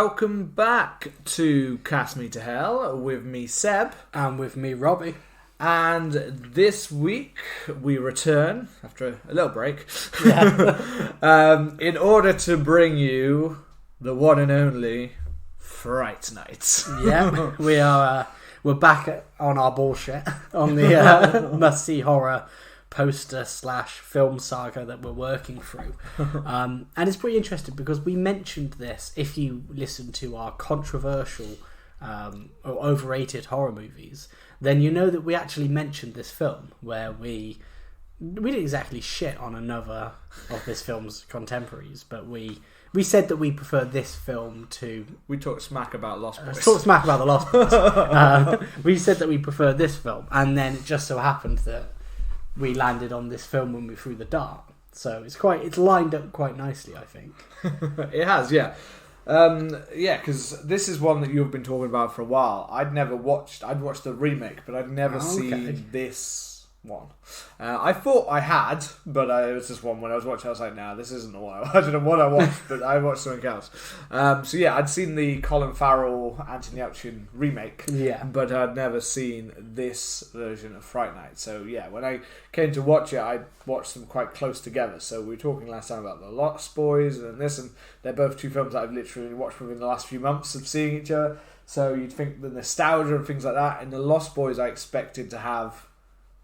welcome back to Cast Me to Hell with me, Seb. And with me, Robbie. And this week we return, after a little break, in order to bring you the one and only Fright Night. Yeah, we're back on our bullshit, on the must-see horror poster / film saga that we're working through. And it's pretty interesting because we mentioned this, if you listen to our controversial or overrated horror movies, then you know that we actually mentioned this film where we didn't exactly shit on another of this film's contemporaries, but we said that we prefer this film to... We talked smack about Lost Boys. Talked smack about the Lost Boys. We said that we prefer this film, and then it just so happened that we landed on this film when we threw the dart. So it's lined up quite nicely, I think. It has, yeah. Because this is one that you've been talking about for a while. I'd watched the remake, but I'd never seen this one. I thought I had, but it was just one when I was watching, I was like, nah, this isn't the one. I don't know what I watched, but I watched something else. I'd seen the Colin Farrell, Anthony Yelchin remake, but I'd never seen this version of Fright Night. So yeah, when I came to watch it, I watched them quite close together. So we were talking last time about the Lost Boys and this, and they're both two films that I've literally watched within the last few months of seeing each other. So you'd think the nostalgia and things like that. In the Lost Boys,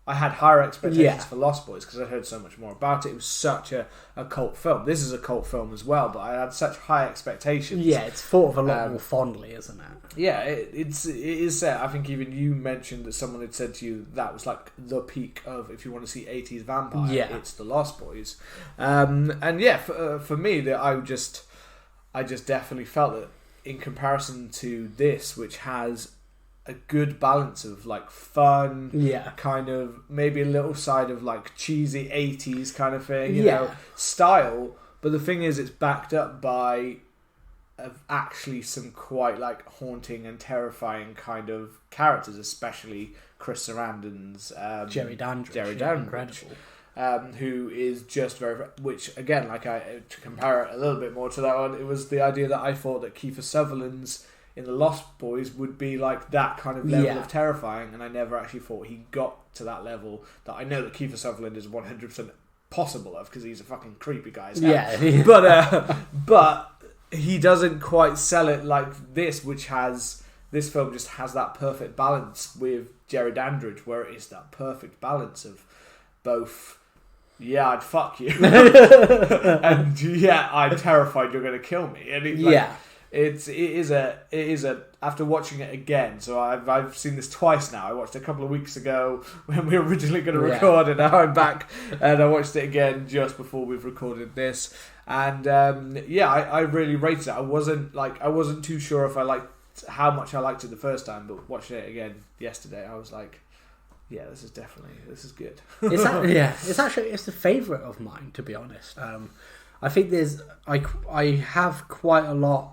I had higher expectations for Lost Boys because I heard so much more about it. It was such a cult film. This is a cult film as well, but I had such high expectations. Yeah, it's thought of a lot more fondly, isn't it? Yeah, it is. I think even you mentioned that someone had said to you that was like the peak of, if you want to see 80s vampire, it's the Lost Boys. For me, I just definitely felt that in comparison to this, which has a good balance of like fun, kind of maybe a little side of like cheesy 80s kind of thing, you know, style. But the thing is, it's backed up by actually some quite like haunting and terrifying kind of characters, especially Chris Sarandon's Jerry Dandridge, incredible. Who is just very, which again, to compare it a little bit more to that one, it was the idea that I thought that Kiefer Sutherland's in the Lost Boys would be like that kind of level of terrifying, and I never actually thought he got to that level that I know that Kiefer Sutherland is 100% possible of, because he's a fucking creepy guy. But he doesn't quite sell it like this, this film just has that perfect balance with Jerry Dandridge, where it is that perfect balance of both, I'd fuck you, and I'm terrified you're going to kill me, and it is a after watching it again. So I've seen this twice now. I watched it a couple of weeks ago when we were originally going to record, and now I'm back and I watched it again just before we've recorded this. And I really rated it. I wasn't too sure if I liked how much I liked it the first time, but watching it again yesterday, I was like, this is good. It's the favourite of mine, to be honest. I think I have quite a lot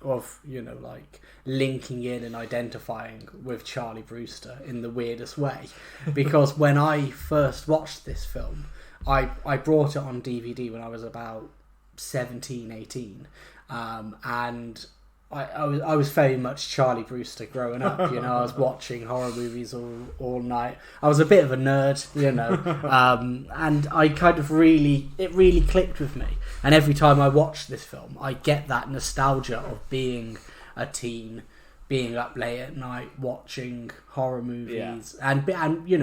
of, like linking in and identifying with Charlie Brewster in the weirdest way, because when I first watched this film, I brought it on DVD when I was about 17, 18, and I was very much Charlie Brewster growing up. I was watching horror movies all night. I was a bit of a nerd, and I kind of it really clicked with me. And every time I watch this film, I get that nostalgia of being a teen, being up late at night watching horror movies, and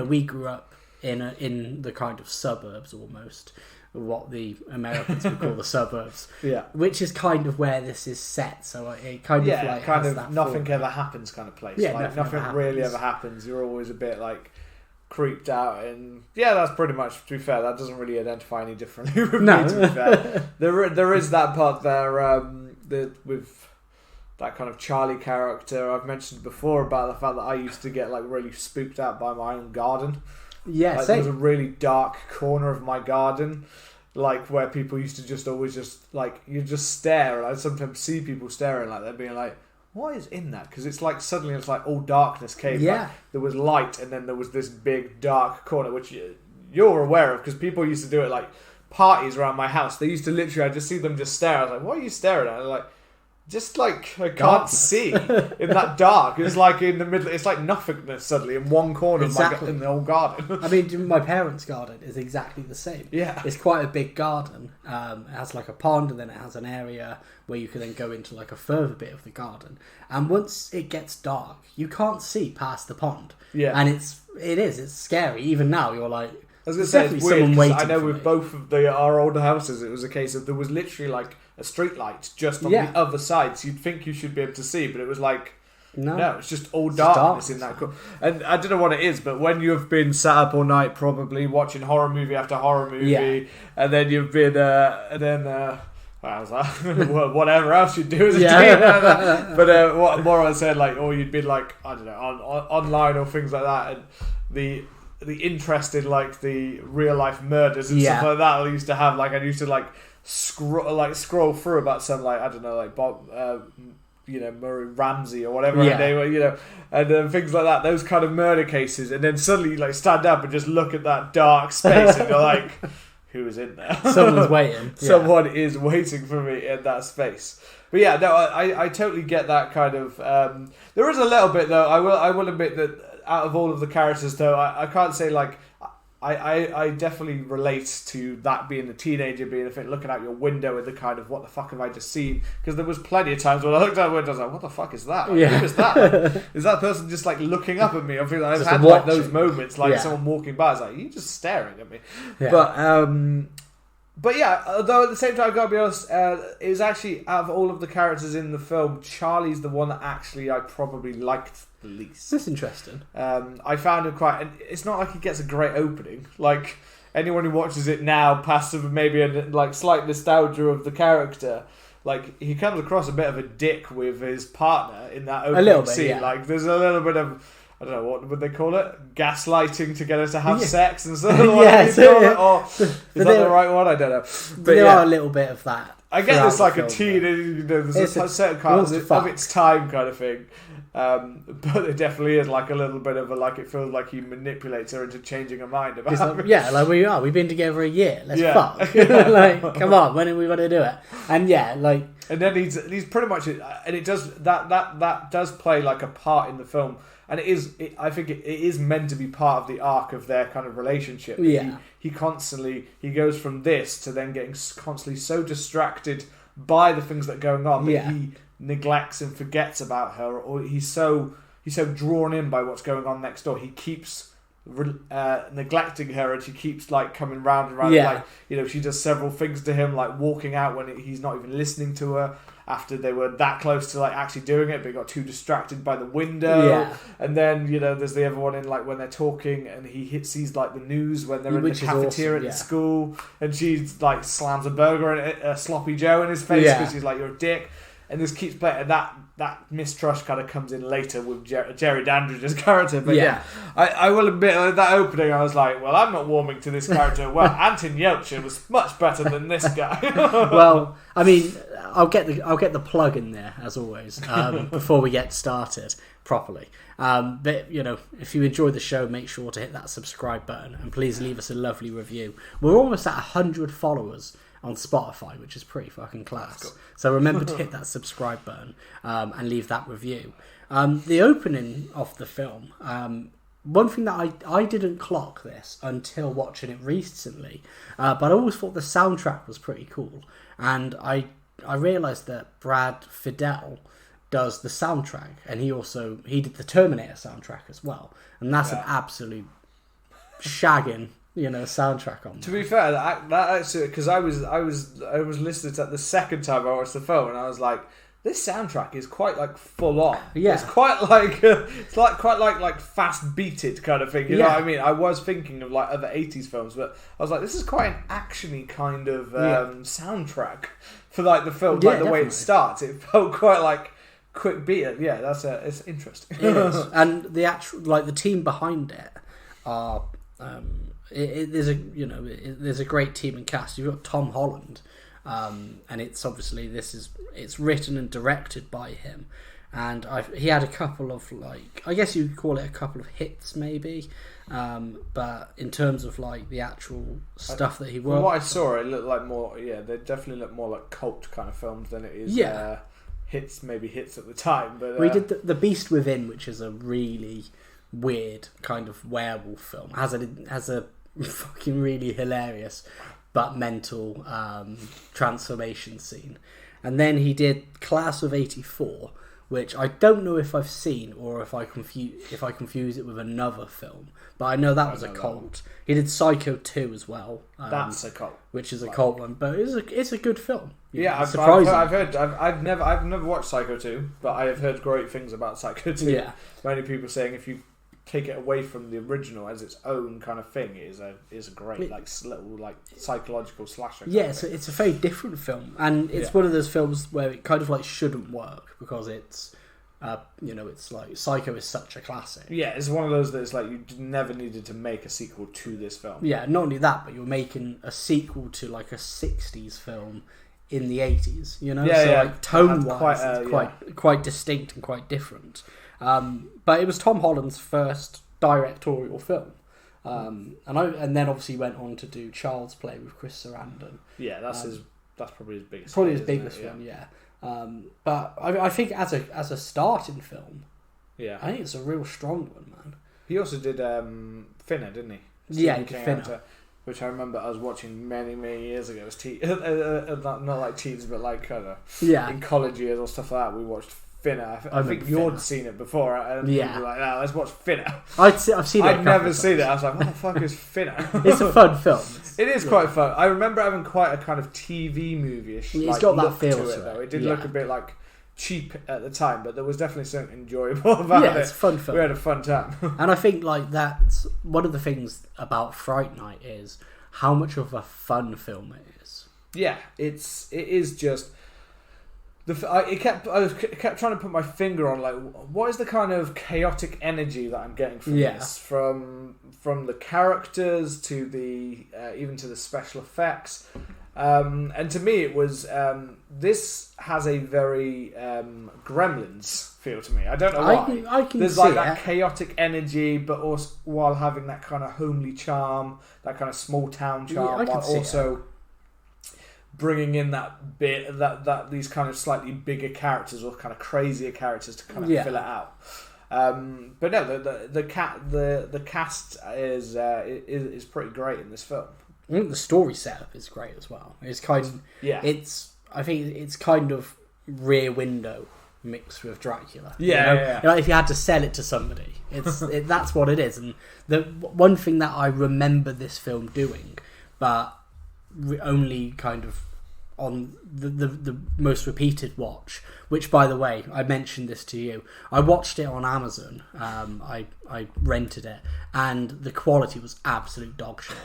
we grew up in the kind of suburbs almost. What the Americans would call the suburbs, which is kind of where this is set. So it kind of like kind has of that nothing ever happens kind of place. Nothing really ever happens. You're always a bit like creeped out, and that's pretty much, to be fair, that doesn't really identify any differently with me, to be fair. There is that part there with that kind of Charlie character. I've mentioned before about the fact that I used to get like really spooked out by my own garden. There was a really dark corner of my garden, like where people used to just always just like, you just stare, and I'd sometimes see people staring like they're being like, what is in that? Because it's like suddenly it's like all darkness came. Like, there was light, and then there was this big dark corner, which you're aware of, because people used to do it like parties around my house. They used to literally, I just see them just stare. I was like, what are you staring at? And they're like, just like I can't Darkness. see in that dark. It's like in the middle. It's like nothingness suddenly in one corner Exactly. in the old garden. I mean, my parents' garden is exactly the same. Yeah. It's quite a big garden. It has like a pond, and then it has an area where you can then go into like a further bit of the garden. And once it gets dark, you can't see past the pond. Yeah. And it's scary. Even now, you're like, I was going to say, it's weird, someone 'cause waiting I know for with me. both of our older houses, it was a case of there was literally like a street light just on the other side, so you'd think you should be able to see, but it was like, no, it's just all darkness in that corner. And I don't know what it is, but when you've been sat up all night probably watching horror movie after horror movie, and then you've been, whatever else you do as a teen. But what more I said, like, or you'd been like, I don't know, online or things like that, and the interest in like the real life murders and stuff like that I used to have. Like I used to like scroll through about some like, I don't know, like Bob, Murray Ramsey or whatever they were, and things like that. Those kind of murder cases, and then suddenly you like stand up and just look at that dark space, and you're like, who is in there? Someone's waiting. Someone is waiting for me in that space. But yeah, no, I totally get that kind of. There is a little bit though. I will admit that out of all of the characters though, I can't say like. I definitely relate to that being a teenager, being a thing, looking out your window with the kind of what the fuck have I just seen? Because there was plenty of times when I looked out the window, I was like, what the fuck is that? Like, who is that? Like, is that person just like looking up at me? I feel like I've had like those moments, like someone walking by, it's like, you just staring at me. Yeah. But yeah, although at the same time, I gotta be honest, it was actually, out of all of the characters in the film, Charlie's the one that actually I probably liked the least. That's interesting. I found him quite, and it's not like he gets a great opening. Like, anyone who watches it now, past maybe a like slight nostalgia of the character, like, he comes across a bit of a dick with his partner in that opening scene. Yeah. Like, there's a little bit of, I don't know, what would they call it? Gaslighting to get her to have sex and stuff. Or is that the right one? I don't know. But there are a little bit of that. I get there's like a teen, there's a certain kind of its time kind of thing. But it definitely is like a little bit of a, like, it feels like he manipulates her into changing her mind about it. Like we've been together a year. Let's fuck. Like, come on, when are we going to do it? And and then he's pretty much, and it does that does play like a part in the film. And I think it is meant to be part of the arc of their kind of relationship. Yeah. He goes from this to then getting constantly so distracted by the things that are going on that he neglects and forgets about her, or he's so drawn in by what's going on next door. He keeps neglecting her, and she keeps like coming round and round. Like, she does several things to him, like walking out when he's not even listening to her. After they were that close to like actually doing it, but he got too distracted by the window. And then there's the other one in like when they're talking, and he sees like the news when they're in the cafeteria at school, and she like slams a burger and a sloppy Joe in his face because she's like, you're a dick. And this keeps playing, and that mistrust kind of comes in later with Jerry Dandridge's character. But I will admit, that opening, I was like, well, I'm not warming to this character. Well, Anton Yelchin was much better than this guy. Well, I mean, I'll get the plug in there as always before we get started properly. But if you enjoy the show, make sure to hit that subscribe button, and please leave us a lovely review. We're almost at 100 followers on Spotify, which is pretty fucking class. Cool. So remember to hit that subscribe button and leave that review. The opening of the film, one thing that I didn't clock this until watching it recently, but I always thought the soundtrack was pretty cool, and I realised that Brad Fiedel does the soundtrack, and he did the Terminator soundtrack as well, and that's an absolute shagging soundtrack on. To be fair, that actually, because I was listening to that the second time I watched the film, and I was like, this soundtrack is quite like full on. Yeah, it's quite like quite like fast beated kind of thing. You know what I mean? I was thinking of like other 80s films, but I was like, this is quite an actiony kind of soundtrack for like the film, like the way it starts. It felt quite like quick beat. Yeah, it's interesting. It is. And the actual the team behind it are. There's a great team and cast. You've got Tom Holland, and it's obviously it's written and directed by him, and he had a couple of I guess you could call it a couple of hits maybe, but in terms of the actual stuff that he worked. From what I saw, it looked like more. Yeah, they definitely look more like cult kind of films than it is. hits at the time. But we did the Beast Within, which is a really weird kind of werewolf film. Has a fucking really hilarious but mental transformation scene. And then he did Class of '84, which I don't know if I've seen or if I confuse it with another film. But I know that was a cult. He did Psycho 2 as well. That's a cult, which is a cult one, but it's a good film. Yeah, I've never watched Psycho 2, but I have heard great things about Psycho 2. Yeah, many people saying if you take it away from the original as its own kind of thing, it is a great little psychological slasher. Yeah, so it's a very different film, and it's one of those films where it kind of like shouldn't work because it's it's like Psycho is such a classic. Yeah, it's one of those that it's like you never needed to make a sequel to this film. Yeah, not only that, but you're making a sequel to like a '60s film in the '80s. Like tone-wise, it's quite distinct and quite different. But it was Tom Holland's first directorial film, and then obviously went on to do Child's Play with Chris Sarandon. Yeah, that's probably his biggest. Probably his biggest one, yeah. But I think as a starting film, I think it's a real strong one, man. He also did Finner, didn't he? Yeah, he did Finner. Which I remember I was watching many, many years ago. It was not like teens, but like in college years or stuff like that. We watched Finner. I think you'd seen it before, and you were like, let's watch Finner. I've seen it. I'd never seen it. I was like, what the fuck is Finner? It's a fun film. It is quite fun. I remember having quite a kind of TV movie-ish it's got that feel to it, though. It did look a bit like cheap at the time, but there was definitely something enjoyable about it. Yeah, it's a fun film. We had a fun time. And I think like that's one of the things about Fright Night is how much of a fun film it is. Yeah, it is just. I kept trying to put my finger on like what is the kind of chaotic energy that I'm getting from this, from the characters to the even to the special effects, and to me it was this has a very Gremlins feel to me. I don't know why. I can There's see like that chaotic energy, but also while having that kind of homely charm, that kind of small town charm, while also bringing in that bit that these kind of slightly bigger characters or kind of crazier characters to kind of fill it out. But no, the cast is pretty great in this film. I think the story setup is great as well. It's kind of I think it's kind of Rear Window mixed with Dracula. Like if you had to sell it to somebody, that's what it is. And the one thing that I remember this film doing, but only kind of on the most repeated watch, which by the way I mentioned this to you, I watched it on Amazon. I rented it and the quality was absolute dog shit.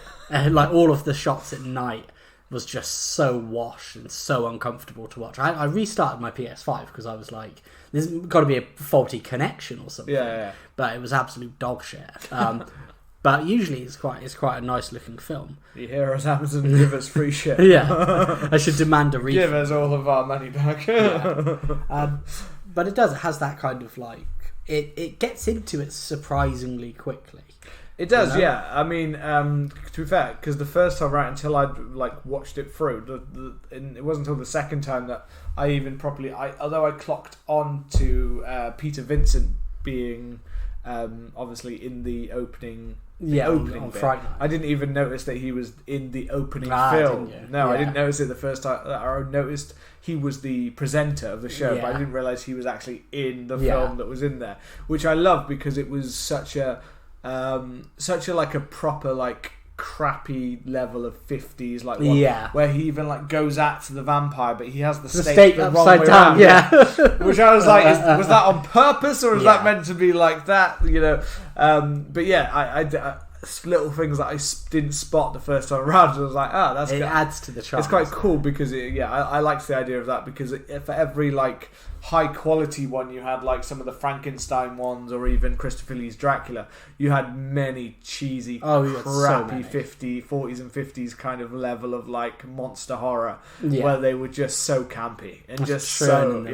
Like all of the shots at night was just so washed and so uncomfortable to watch. I restarted my PS5 because I was like, there's got to be a faulty connection or something. But it was absolute dog shit. But usually it's quite a nice looking film. You hear us, Amazon, give us free shit. I should demand a refund. Give us all of our money back. But it has that kind of like it gets into it surprisingly quickly. It does, yeah. I mean, to be fair, because the first time, until I'd like watched it through, and it wasn't until the second time that I even properly, although I clocked on to Peter Vincent being obviously in the opening. On Fright Night. I didn't even notice that he was in the opening film. I didn't notice it the first time. I noticed he was the presenter of the show, but I didn't realise he was actually in the film that was in there, which I love because it was such a like a proper like crappy level of 50s like one, where he even like goes at the vampire, but he has the stake the wrong way down, which I was like, was that on purpose or is that meant to be like that, but I little things that I didn't spot the first time around. I was like, that's it adds to the charm. It's quite cool because I liked the idea of that because for every like high quality one you had like some of the Frankenstein ones or even Christopher Lee's Dracula, you had many cheesy crappy 40s and 50s kind of level of like monster horror where they were just so campy and just so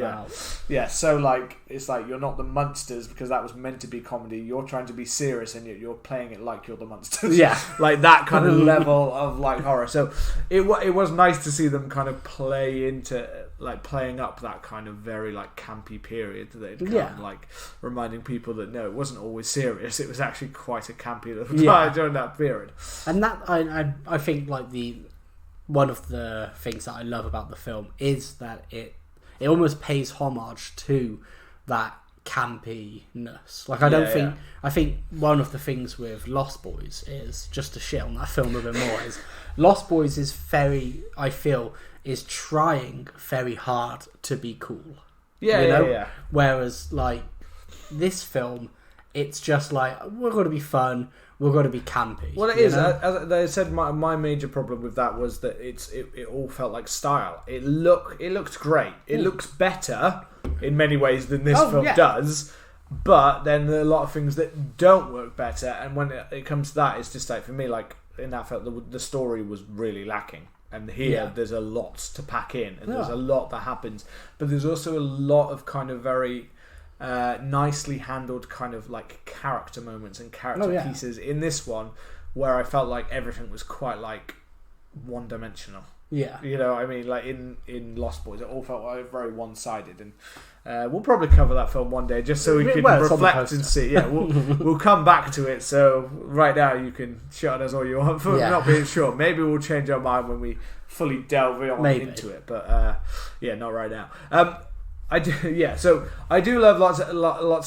so like it's like you're not the monsters because that was meant to be comedy, you're trying to be serious and you're playing it like you're the monsters. Yeah. Like that kind of level of like horror. So it was nice to see them kind of play into like playing up that kind of very like campy period that they'd come, like reminding people that no, it wasn't always serious. It was actually quite a campy little time during that period. And that I think like one of the things that I love about the film is that it almost pays homage to that campiness. Like I think one of the things with Lost Boys is, just to shit on that film a bit more, is Lost Boys is is trying very hard to be cool. Yeah. Whereas like this film, it's just like, we're going to be fun, we're going to be campy. Well, it is. As I said, my major problem with that was that it all felt like style. It looked great. It looks better in many ways than this film does. But then there are a lot of things that don't work better. And when it comes to that, it's just like, for me, like in that film, the story was really lacking. And here, there's a lot to pack in, and there's a lot that happens. But there's also a lot of kind of very nicely handled kind of like character moments and character pieces in this one, where I felt like everything was quite like one-dimensional. Yeah, you know what I mean? Like in Lost Boys, it all felt like very one-sided, and we'll probably cover that film one day just so we can reflect and see. Yeah, we'll come back to it. So right now you can shut on us all you want for not being sure. Maybe we'll change our mind when we fully delve into it, but not right now. I do, so I do love lots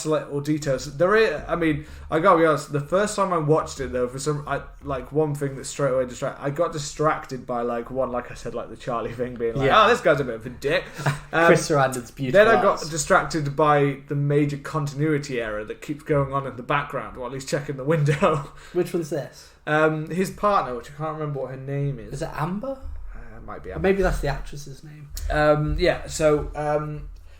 of little details. There is, I mean, I gotta be honest. The first time I watched it, though, one thing that straight away I got distracted by like I said, like the Charlie thing, being like, oh, this guy's a bit of a dick. Chris Sarandon's beautiful. Then I got distracted by the major continuity error that keeps going on in the background while he's checking the window. Which one's this? His partner, which I can't remember what her name is. Is it Amber? Might be Amber. Maybe that's the actress's name.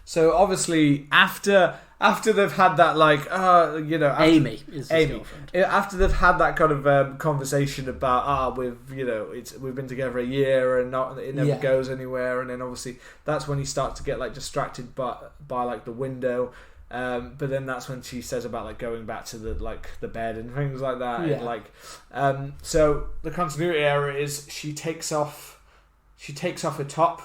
So obviously after they've had that Amy is his girlfriend. After they've had that kind of conversation about we've been together a year and it never goes anywhere, and then obviously that's when he starts to get like distracted by like the window, but then that's when she says about like going back to the bed and things like that. And so the continuity error is she takes off her top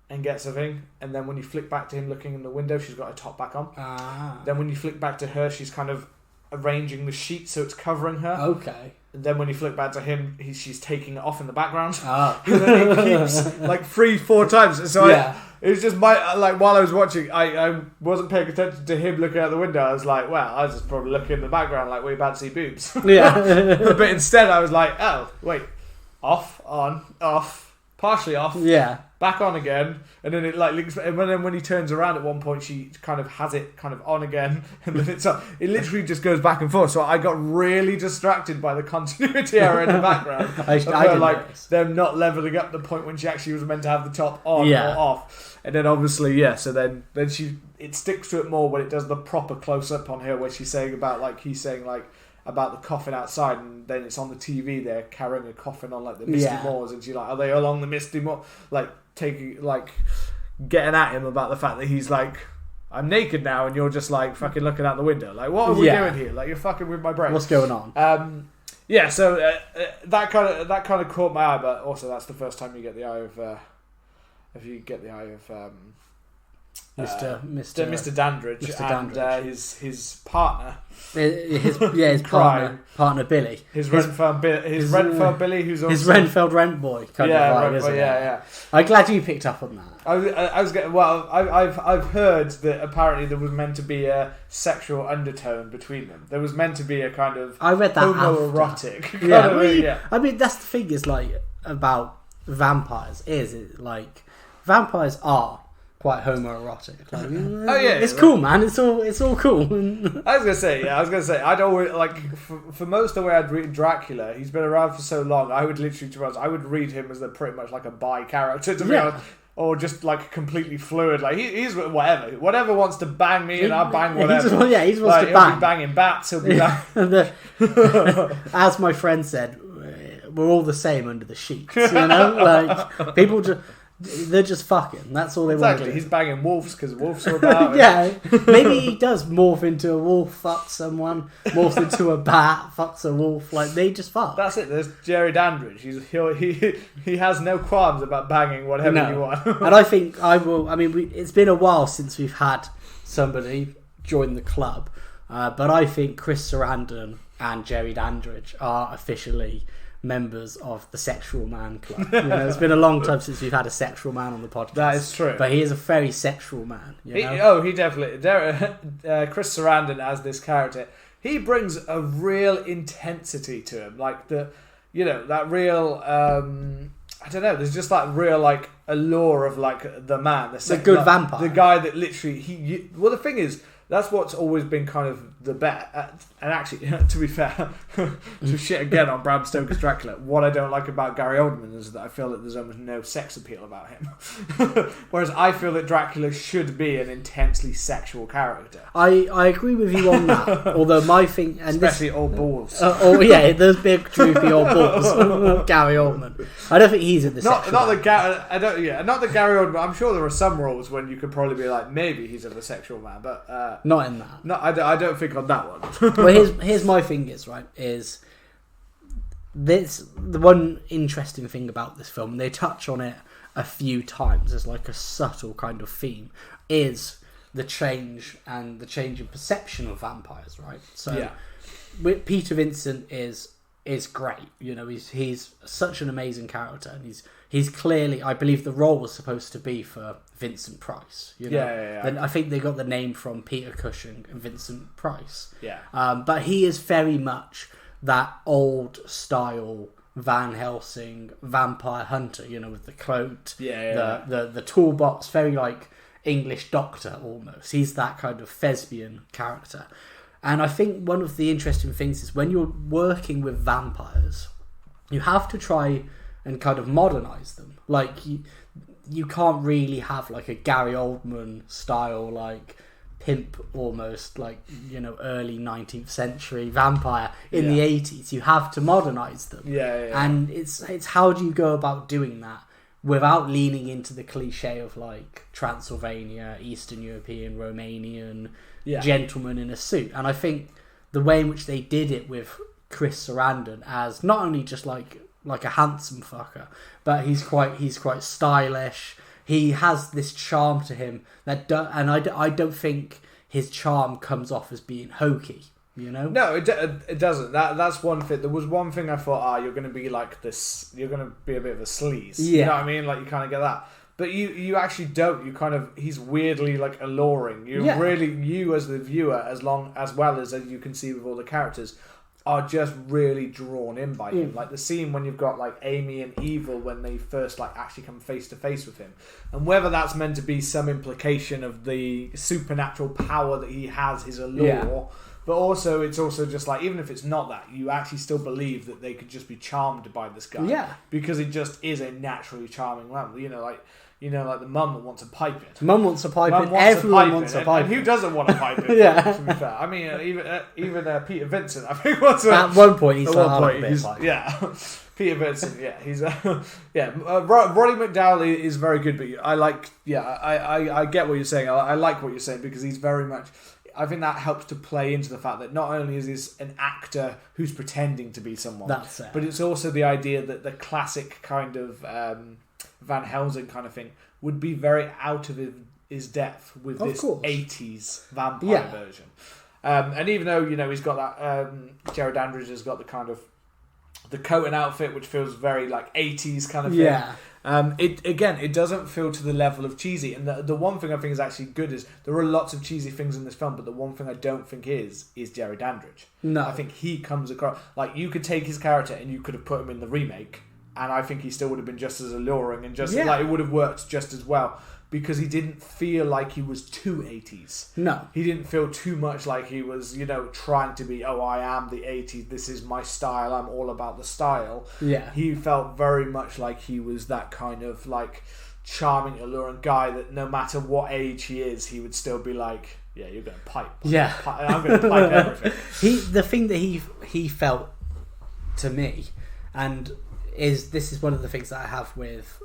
and gets a thing, and then when you flick back to him looking in the window, she's got her top back on. Then when you flick back to her, she's kind of arranging the sheet so it's covering her. Okay. And then when you flick back to him, she's taking it off in the background. And then it keeps like 3-4 times. So it was just while I was watching, I wasn't paying attention to him looking out the window. I was like, well, I was just probably looking in the background like we're about to see boobs. But instead I was like, oh wait, off, on, off, partially off. Yeah. Back on again, and then it like links. And then when he turns around at one point, she kind of has it kind of on again, and then it's up. It literally just goes back and forth. So I got really distracted by the continuity error in the background. I didn't notice. Them not leveling up the point when she actually was meant to have the top on or off, and then obviously So then it sticks to it more when it does the proper close up on her, where she's saying about he's saying about the coffin outside, and then it's on the TV. They're carrying a coffin on like the Misty Moors, and she's like, "Are they along the Misty Moor?" Like getting at him about the fact that he's like, "I'm naked now," and you're just like fucking looking out the window. Like, what are we doing here? Like, you're fucking with my brain. What's going on? So that kind of caught my eye, but also that's the first time you get the eye of Mr. Dandridge and his partner. His partner Billy. His Renfeld Billy, who's also his Renfeld rent boy. I'm glad you picked up on that. I was getting I've heard that apparently there was meant to be a sexual undertone between them. There was meant to be a kind of homoerotic. I mean that's the thing is like about vampires vampires are quite homoerotic. It's cool, man. It's all cool. I was gonna say. I'd always for most of the way I'd read Dracula. He's been around for so long. I would literally, to be honest, I would read him as pretty much like a bi character, to be honest, or just like completely fluid. Like he's whatever wants to bang me, and I'll bang whatever. He just wants to bang. He'll be banging bats. He'll be banging. As my friend said, we're all the same under the sheets. You know, like people just. They're just fucking. That's all they want to do. He's banging wolves because wolves are about. Yeah, maybe he does morph into a wolf, fuck someone, morphs into a bat, fucks a wolf. Like, they just fuck. That's it. There's Jerry Dandridge. He has no qualms about banging whatever you want. And I think it's been a while since we've had somebody join the club, but I think Chris Sarandon and Jerry Dandridge are officially members of the Sexual Man Club. It's been a long time since we've had a sexual man on the podcast. That is true. But he is a very sexual man. He definitely. Chris Sarandon as this character, he brings a real intensity to him. Like that real. I don't know. There's just like real like allure of like the man, the good vampire, the guy that literally well, the thing is. That's what's always been kind of the bet. And actually, to be fair, to shit again on Bram Stoker's Dracula, what I don't like about Gary Oldman is that I feel that there's almost no sex appeal about him. Whereas I feel that Dracula should be an intensely sexual character. I agree with you on that. Although my thing... Especially old balls. Those big droopy old balls. Gary Oldman. I don't think he's in the sexual not the Gary Oldman. I'm sure there are some roles when you could probably be like, maybe he's in the sexual man, but... not in that. No, I don't think on that one. Well, here's my thing is this the one interesting thing about this film, they touch on it a few times as like a subtle kind of theme, is the change in perception of vampires, right? So Peter Vincent is great. He's such an amazing character, and he's clearly, I believe the role was supposed to be for Vincent Price. Then I think they got the name from Peter Cushing and Vincent Price. Yeah. But he is very much that old style Van Helsing vampire hunter. With the cloak, the toolbox, very like English Doctor almost. He's that kind of thespian character. And I think one of the interesting things is when you're working with vampires, you have to try and kind of modernize them. Like, you can't really have like a Gary Oldman style, like pimp almost, like, early 19th century vampire in the 80s. You have to modernize them. And it's how do you go about doing that without leaning into the cliche of like Transylvania, Eastern European, Romanian gentleman in a suit. And I think the way in which they did it with Chris Sarandon as not only just like a handsome fucker, but he's quite stylish. He has this charm to him and I don't think his charm comes off as being hokey. No, it doesn't. That's one thing. There was one thing I thought, you're going to be like this. You're going to be a bit of a sleaze. Yeah. You know what I mean? Like, you kind of get that. But you actually don't. You kind of, he's weirdly like alluring. You as the viewer, as well as you can see with all the characters, are just really drawn in by him. Like the scene when you've got like Amy and Evil when they first like actually come face to face with him, and whether that's meant to be some implication of the supernatural power that he has, his allure, but also it's also just like, even if it's not that, you actually still believe that they could just be charmed by this guy, because he just is a naturally charming man. Like the mum that wants a pipe in. Mum wants a pipe in. Everyone wants a pipe in. And who doesn't want a pipe in? To be fair. I mean, even Peter Vincent, I think, wants a... At one point, he's like, Peter Vincent, he's... Roddy McDowall is very good, but I get what you're saying. I like what you're saying, because he's very much... I think that helps to play into the fact that not only is this an actor who's pretending to be someone, but it's also the idea that the classic kind of... Van Helsing kind of thing would be very out of his depth with this 80s vampire version. And even though, he's got that, Jerry Dandridge has got the kind of the coat and outfit, which feels very like 80s kind of thing. It doesn't feel to the level of cheesy. And the one thing I think is actually good is there are lots of cheesy things in this film, but the one thing I don't think is Jerry Dandridge. No. I think he comes across, like, you could take his character and you could have put him in the remake, and I think he still would have been just as alluring and like it would have worked just as well, because he didn't feel like he was too 80s. No. He didn't feel too much like he was, trying to be, I am the 80s, this is my style, I'm all about the style. Yeah. He felt very much like he was that kind of like charming, alluring guy that no matter what age he is, he would still be like, yeah, you're going to pipe. I'm going to pipe everything. The thing that he felt to me, and... this is one of the things that I have with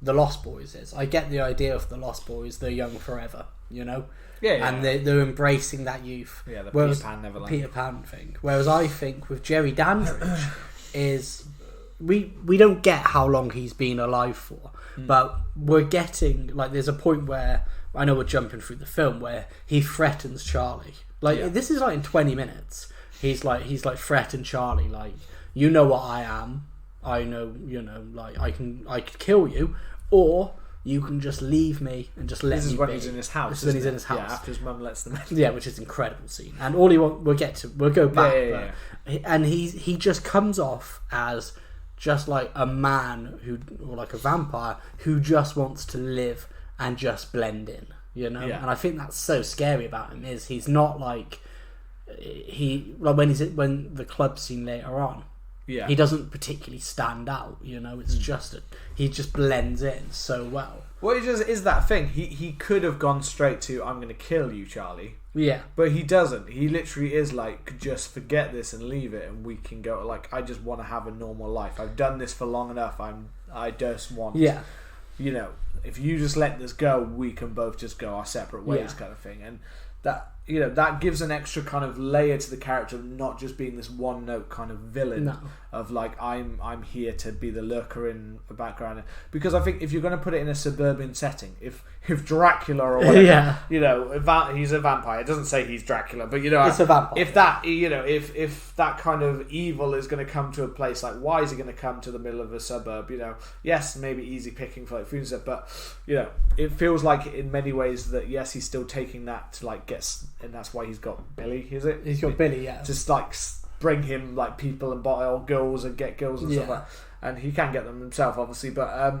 the Lost Boys is. I get the idea of the Lost Boys, they're young forever, you know? Yeah. And they're embracing that youth. Yeah, the Peter Pan Neverland. Peter Pan thing. Whereas I think with Jerry Dandridge is we don't get how long he's been alive for, but we're getting, like, there's a point where, I know we're jumping through the film, where he threatens Charlie. Like, this is like in 20 minutes. He's like threatened Charlie, like, you know what I am. I know, you know, like, I could kill you, or you can just leave me and just let me be. This is when he's in his house. This is when he's in his house. Yeah, after his mum lets them in. Yeah, which is an incredible scene. And all we'll go back. And he just comes off as just like a man or like a vampire who just wants to live and just blend in, you know? Yeah. And I think that's so scary about him, is he's not like when the club scene later on, he doesn't particularly stand out, you know. It's just he just blends in so well. Well, it just is that thing. He could have gone straight to, I'm going to kill you, Charlie. Yeah. But he doesn't. He literally is like, just forget this and leave it, and we can go, like, I just want to have a normal life. I've done this for long enough. I just want, you know, if you just let this go, we can both just go our separate ways, kind of thing. And that, you know, that gives an extra kind of layer to the character of not just being this one note kind of villain of like, I'm here to be the lurker in the background. Because I think if you're going to put it in a suburban setting, if Dracula or whatever, you know, he's a vampire. It doesn't say he's Dracula, but, you know, it's a vampire. If that, you know, if that kind of evil is going to come to a place, like, why is he going to come to the middle of a suburb? You know, yes, maybe easy picking for like food and stuff, but, you know, it feels like in many ways that yes, he's still taking that to like and that's why he's got Billy. Is it? He's got Billy, yeah. Just like bring him like people and buy all girls and get girls and stuff like that. And he can get them himself, obviously, but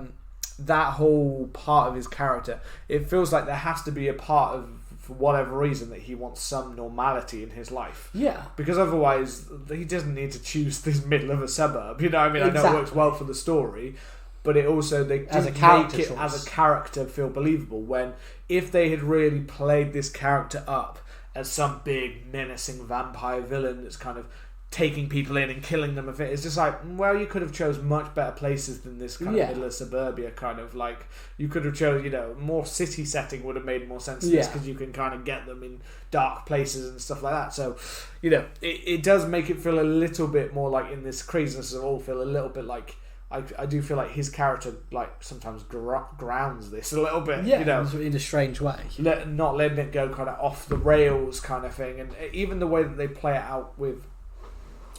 that whole part of his character, it feels like there has to be a part of, for whatever reason, that he wants some normality in his life. Yeah. Because otherwise, he doesn't need to choose this middle of a suburb. You know what I mean? Exactly. I know it works well for the story, but it also, they as didn't make it as a character feel believable, when if they had really played this character up as some big menacing vampire villain that's kind of taking people in and killing them, it's just like, well, you could have chose much better places than this kind of middle of suburbia kind of, like, you could have chose, you know, more city setting would have made more sense to this, because you can kind of get them in dark places and stuff like that. So, you know, it does make it feel a little bit more like, in this craziness of all, feel a little bit like, I do feel like his character, like, sometimes grounds this a little bit, you know, in a strange way, not letting it go kind of off the rails kind of thing. And even the way that they play it out with,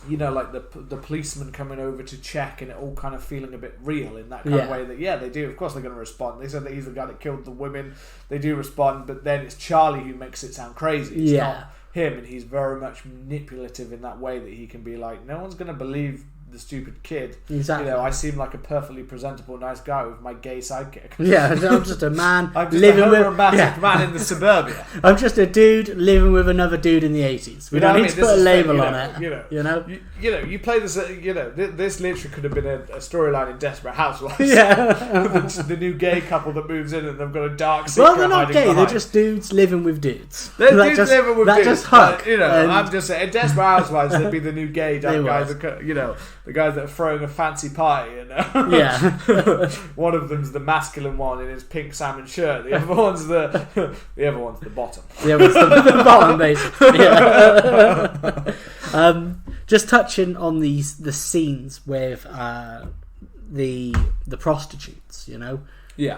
you know, like the policeman coming over to check, and it all kind of feeling a bit real in that kind of way that, they do. Of course they're going to respond. They said that he's the guy that killed the women. They do respond, but then it's Charlie who makes it sound crazy. It's not him, and he's very much manipulative in that way that he can be like, no one's going to believe the stupid kid. Exactly. You know, I seem like a perfectly presentable, nice guy with my gay sidekick. Yeah, I'm just a man I'm just living a romantic man in the suburbia. I'm just a dude living with another dude in the 80s. We don't need to put a label on it. You know, you play this. You know, this literally could have been a storyline in Desperate Housewives. Yeah, the new gay couple that moves in and they've got a dark secret. Well, they're not gay. Behind. They're just dudes living with dudes. They're dudes living with dudes. That just hook. You know, I'm just saying, in Desperate Housewives, they'd be the new gay guys. You know, the guys that are throwing a fancy party. You know, yeah. One of them's the masculine one in his pink salmon shirt. The other one's the bottom. The other one's the bottom, basically. Yeah. Just touching on the scenes with the prostitutes, you know,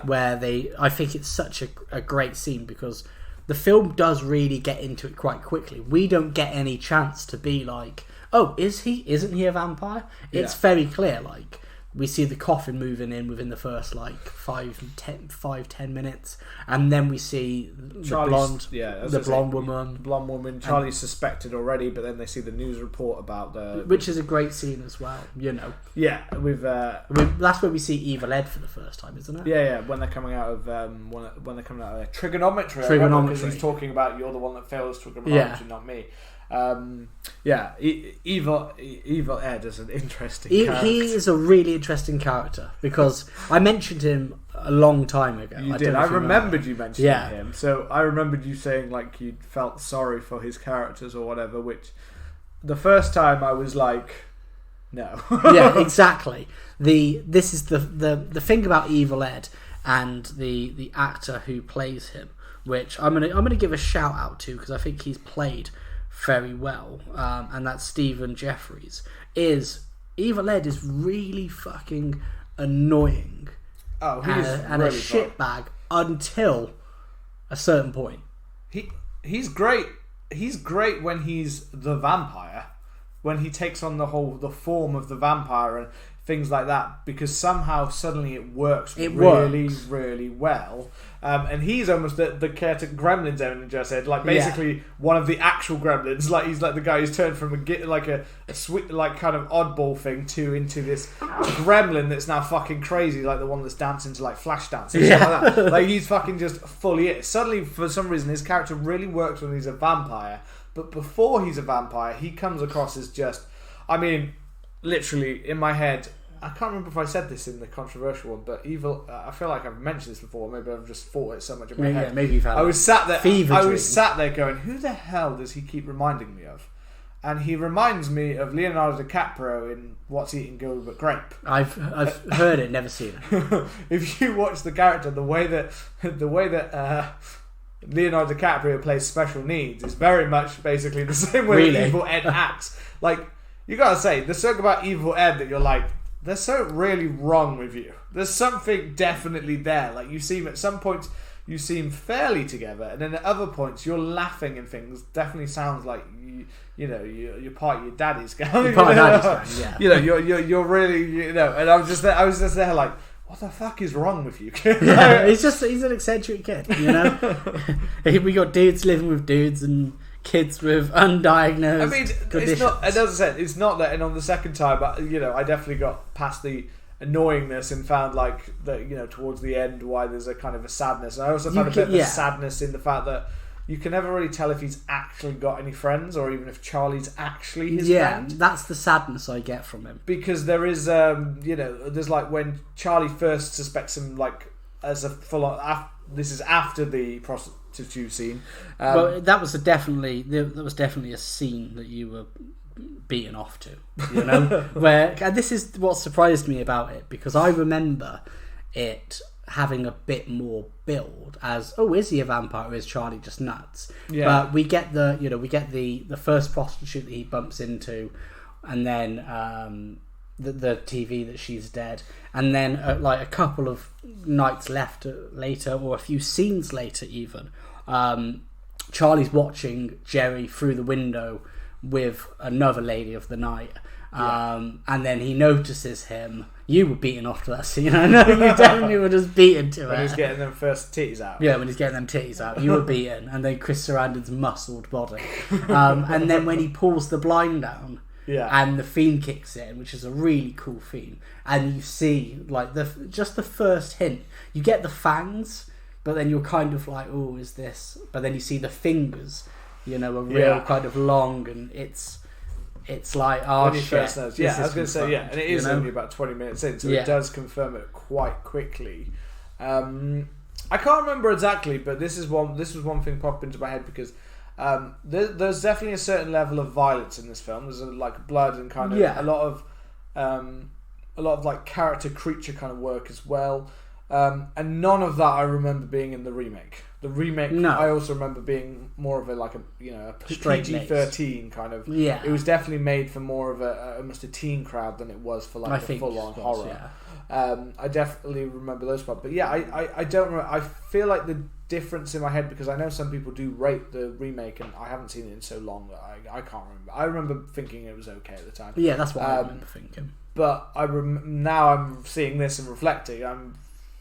where I think it's such a great scene, because the film does really get into it quite quickly. We don't get any chance to be like, oh, isn't he a vampire? It's very clear, like, we see the coffin moving in within the first like 5-10 minutes, and then we see the blonde woman. Charlie's suspected already, but then they see the news report about which is a great scene as well. You know, that's where we see Evil Ed for the first time, isn't it? Yeah, when they're coming out of when they're coming out of trigonometry. Because he's talking about, you're the one that fails trigonometry, not me. Evil Ed is an interesting character. He is a really interesting character, because I mentioned him a long time ago. You did. I remembered you mentioning him. So I remembered you saying like you felt sorry for his characters or whatever, which the first time I was like, No. Yeah, exactly. This is the thing about Evil Ed and the actor who plays him, which I'm gonna give a shout out to because I think he's played very well, and that's Stephen Jeffries. Evil Ed is really fucking annoying. Oh, he's and a shitbag until a certain point. He's great. He's great when he's the vampire, when he takes on the form of the vampire and things like that, because somehow suddenly it works really well. And he's almost the caretaker gremlins element just said, like basically one of the actual gremlins. Like he's like the guy who's turned from a sweet, like kind of oddball thing into this gremlin that's now fucking crazy, like the one that's dancing to like flash dance and stuff like that. Like he's fucking just fully it. Suddenly for some reason his character really works when he's a vampire, but before he's a vampire he comes across as just, I mean, literally in my head, I can't remember if I said this in the controversial one, but I feel like I've mentioned this before. Maybe I've just thought it so much in my head. Yeah, maybe you've had. I was sat there going, "Who the hell does he keep reminding me of?" And he reminds me of Leonardo DiCaprio in What's Eating Gilbert Grape. I've heard it, never seen it. If you watch the character, the way that Leonardo DiCaprio plays special needs is very much basically the same way Evil Ed acts. Like, you gotta say, there's something about Evil Ed that you're like, there's something really wrong with you. There's something definitely there. Like, you seem at some points you seem fairly together, and then at other points you're laughing and things. Definitely sounds like you're part of your daddy's gang. You're part of daddy's gang, yeah. You know, you're really, and I was just there like, what the fuck is wrong with you? Yeah, he's an eccentric kid, you know. We got dudes living with dudes and kids with undiagnosed. I mean, conditions. It's not. As I said, it's not that. And on the second time, I definitely got past the annoyingness and found like that. Towards the end, why there's a kind of a sadness. And I also found a bit of a sadness in the fact that you can never really tell if he's actually got any friends, or even if Charlie's actually his friend. Yeah, that's the sadness I get from him. Because there is, there's like when Charlie first suspects him, like as a full on. This is after the prostitute scene. Well, that was definitely a scene that you were beaten off to, and this is what surprised me about it, because I remember it having a bit more build as, is he a vampire or is Charlie just nuts? Yeah. But we get the first prostitute that he bumps into, and then the TV that she's dead, and then like a couple of nights later, or a few scenes later even, Charlie's watching Jerry through the window with another lady of the night, and then he notices him. You were beaten off to that scene. I know you definitely were just beaten to it. When he's getting them first titties out. Yeah, when he's getting them titties out. You were beaten. And then Chris Sarandon's muscled body. And then when he pulls the blind down, and the theme kicks in, which is a really cool theme, and you see like just the first hint. You get the fangs, but then you're kind of like, oh, is this? But then you see the fingers, are real kind of long, and it's like, oh shit. First knows. Yeah, I was going to say, and it is only about 20 minutes in, so it does confirm it quite quickly. I can't remember exactly, but this was one thing popped into my head, because there's definitely a certain level of violence in this film. There's like blood and kind of a lot of like character creature kind of work as well. And none of that I remember being in the remake. The remake, I also remember being more of a PG-13 kind of. Yeah. It was definitely made for more of almost a teen crowd than it was for like a full-on horror. Yeah. I definitely remember those parts. But yeah, I don't remember. I feel like the difference in my head, because I know some people do rate the remake, and I haven't seen it in so long that I can't remember. I remember thinking it was okay at the time. Yeah, that's what I remember thinking. But now I'm seeing this and reflecting, I'm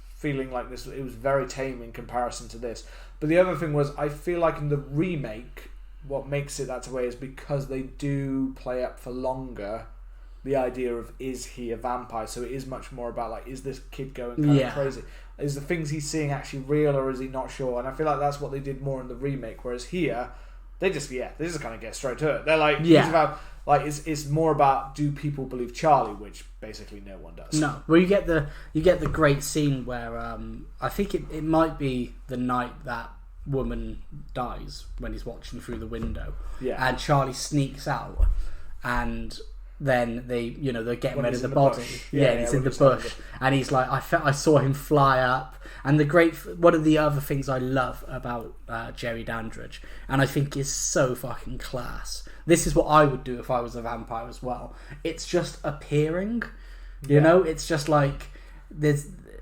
feeling like it was very tame in comparison to this. But the other thing was, I feel like in the remake, what makes it that way is because they do play up for longer the idea of, is he a vampire? So it is much more about like, is this kid going kind of crazy? Is the things he's seeing actually real, or is he not sure? And I feel like that's what they did more in the remake, whereas here they just kind of get straight to it. They're like, it's about, like, it's more about, do people believe Charlie, which basically no one does. No. Well, you get the great scene where I think it might be the night that woman dies, when he's watching through the window. Yeah. And Charlie sneaks out, and then they're getting rid of the in the body. bush. And he's in the bush, and he's like, I saw him fly up. And one of the other things I love about Jerry Dandridge, and I think is so fucking class. This is what I would do if I was a vampire as well. It's just appearing, you know. It's just like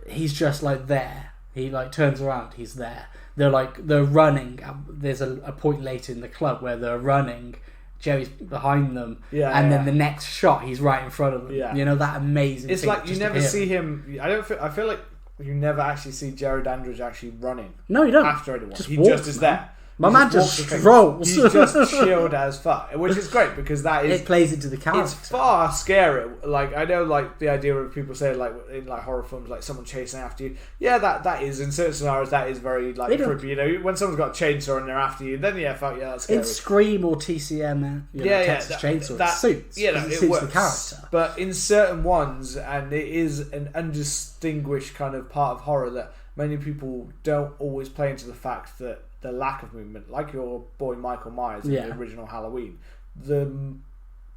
he's just like there. He like turns around, he's there. They're running. There's a point later in the club where they're running. Jerry's behind them, then the next shot he's right in front of them. Yeah. You know, that amazing. It's thing like you never see him. I feel like you never actually see Jerry Dandridge actually running. No, you don't. After anyone, he walks, just is there. My man just strolls. He's just chilled as fuck, which is great because it plays into the character. It's far scarier. Like I know, like the idea of people say, like in like horror films, like someone chasing after you. Yeah, that is in certain scenarios that is very like creepy. You know, when someone's got a chainsaw and they're after you, then that's scary. In Scream or TCM, Texas Chainsaw, it suits. Yeah, it suits the character. But in certain ones, and it is an undistinguished kind of part of horror that many people don't always play into the fact that the lack of movement, like your boy Michael Myers in the original Halloween, the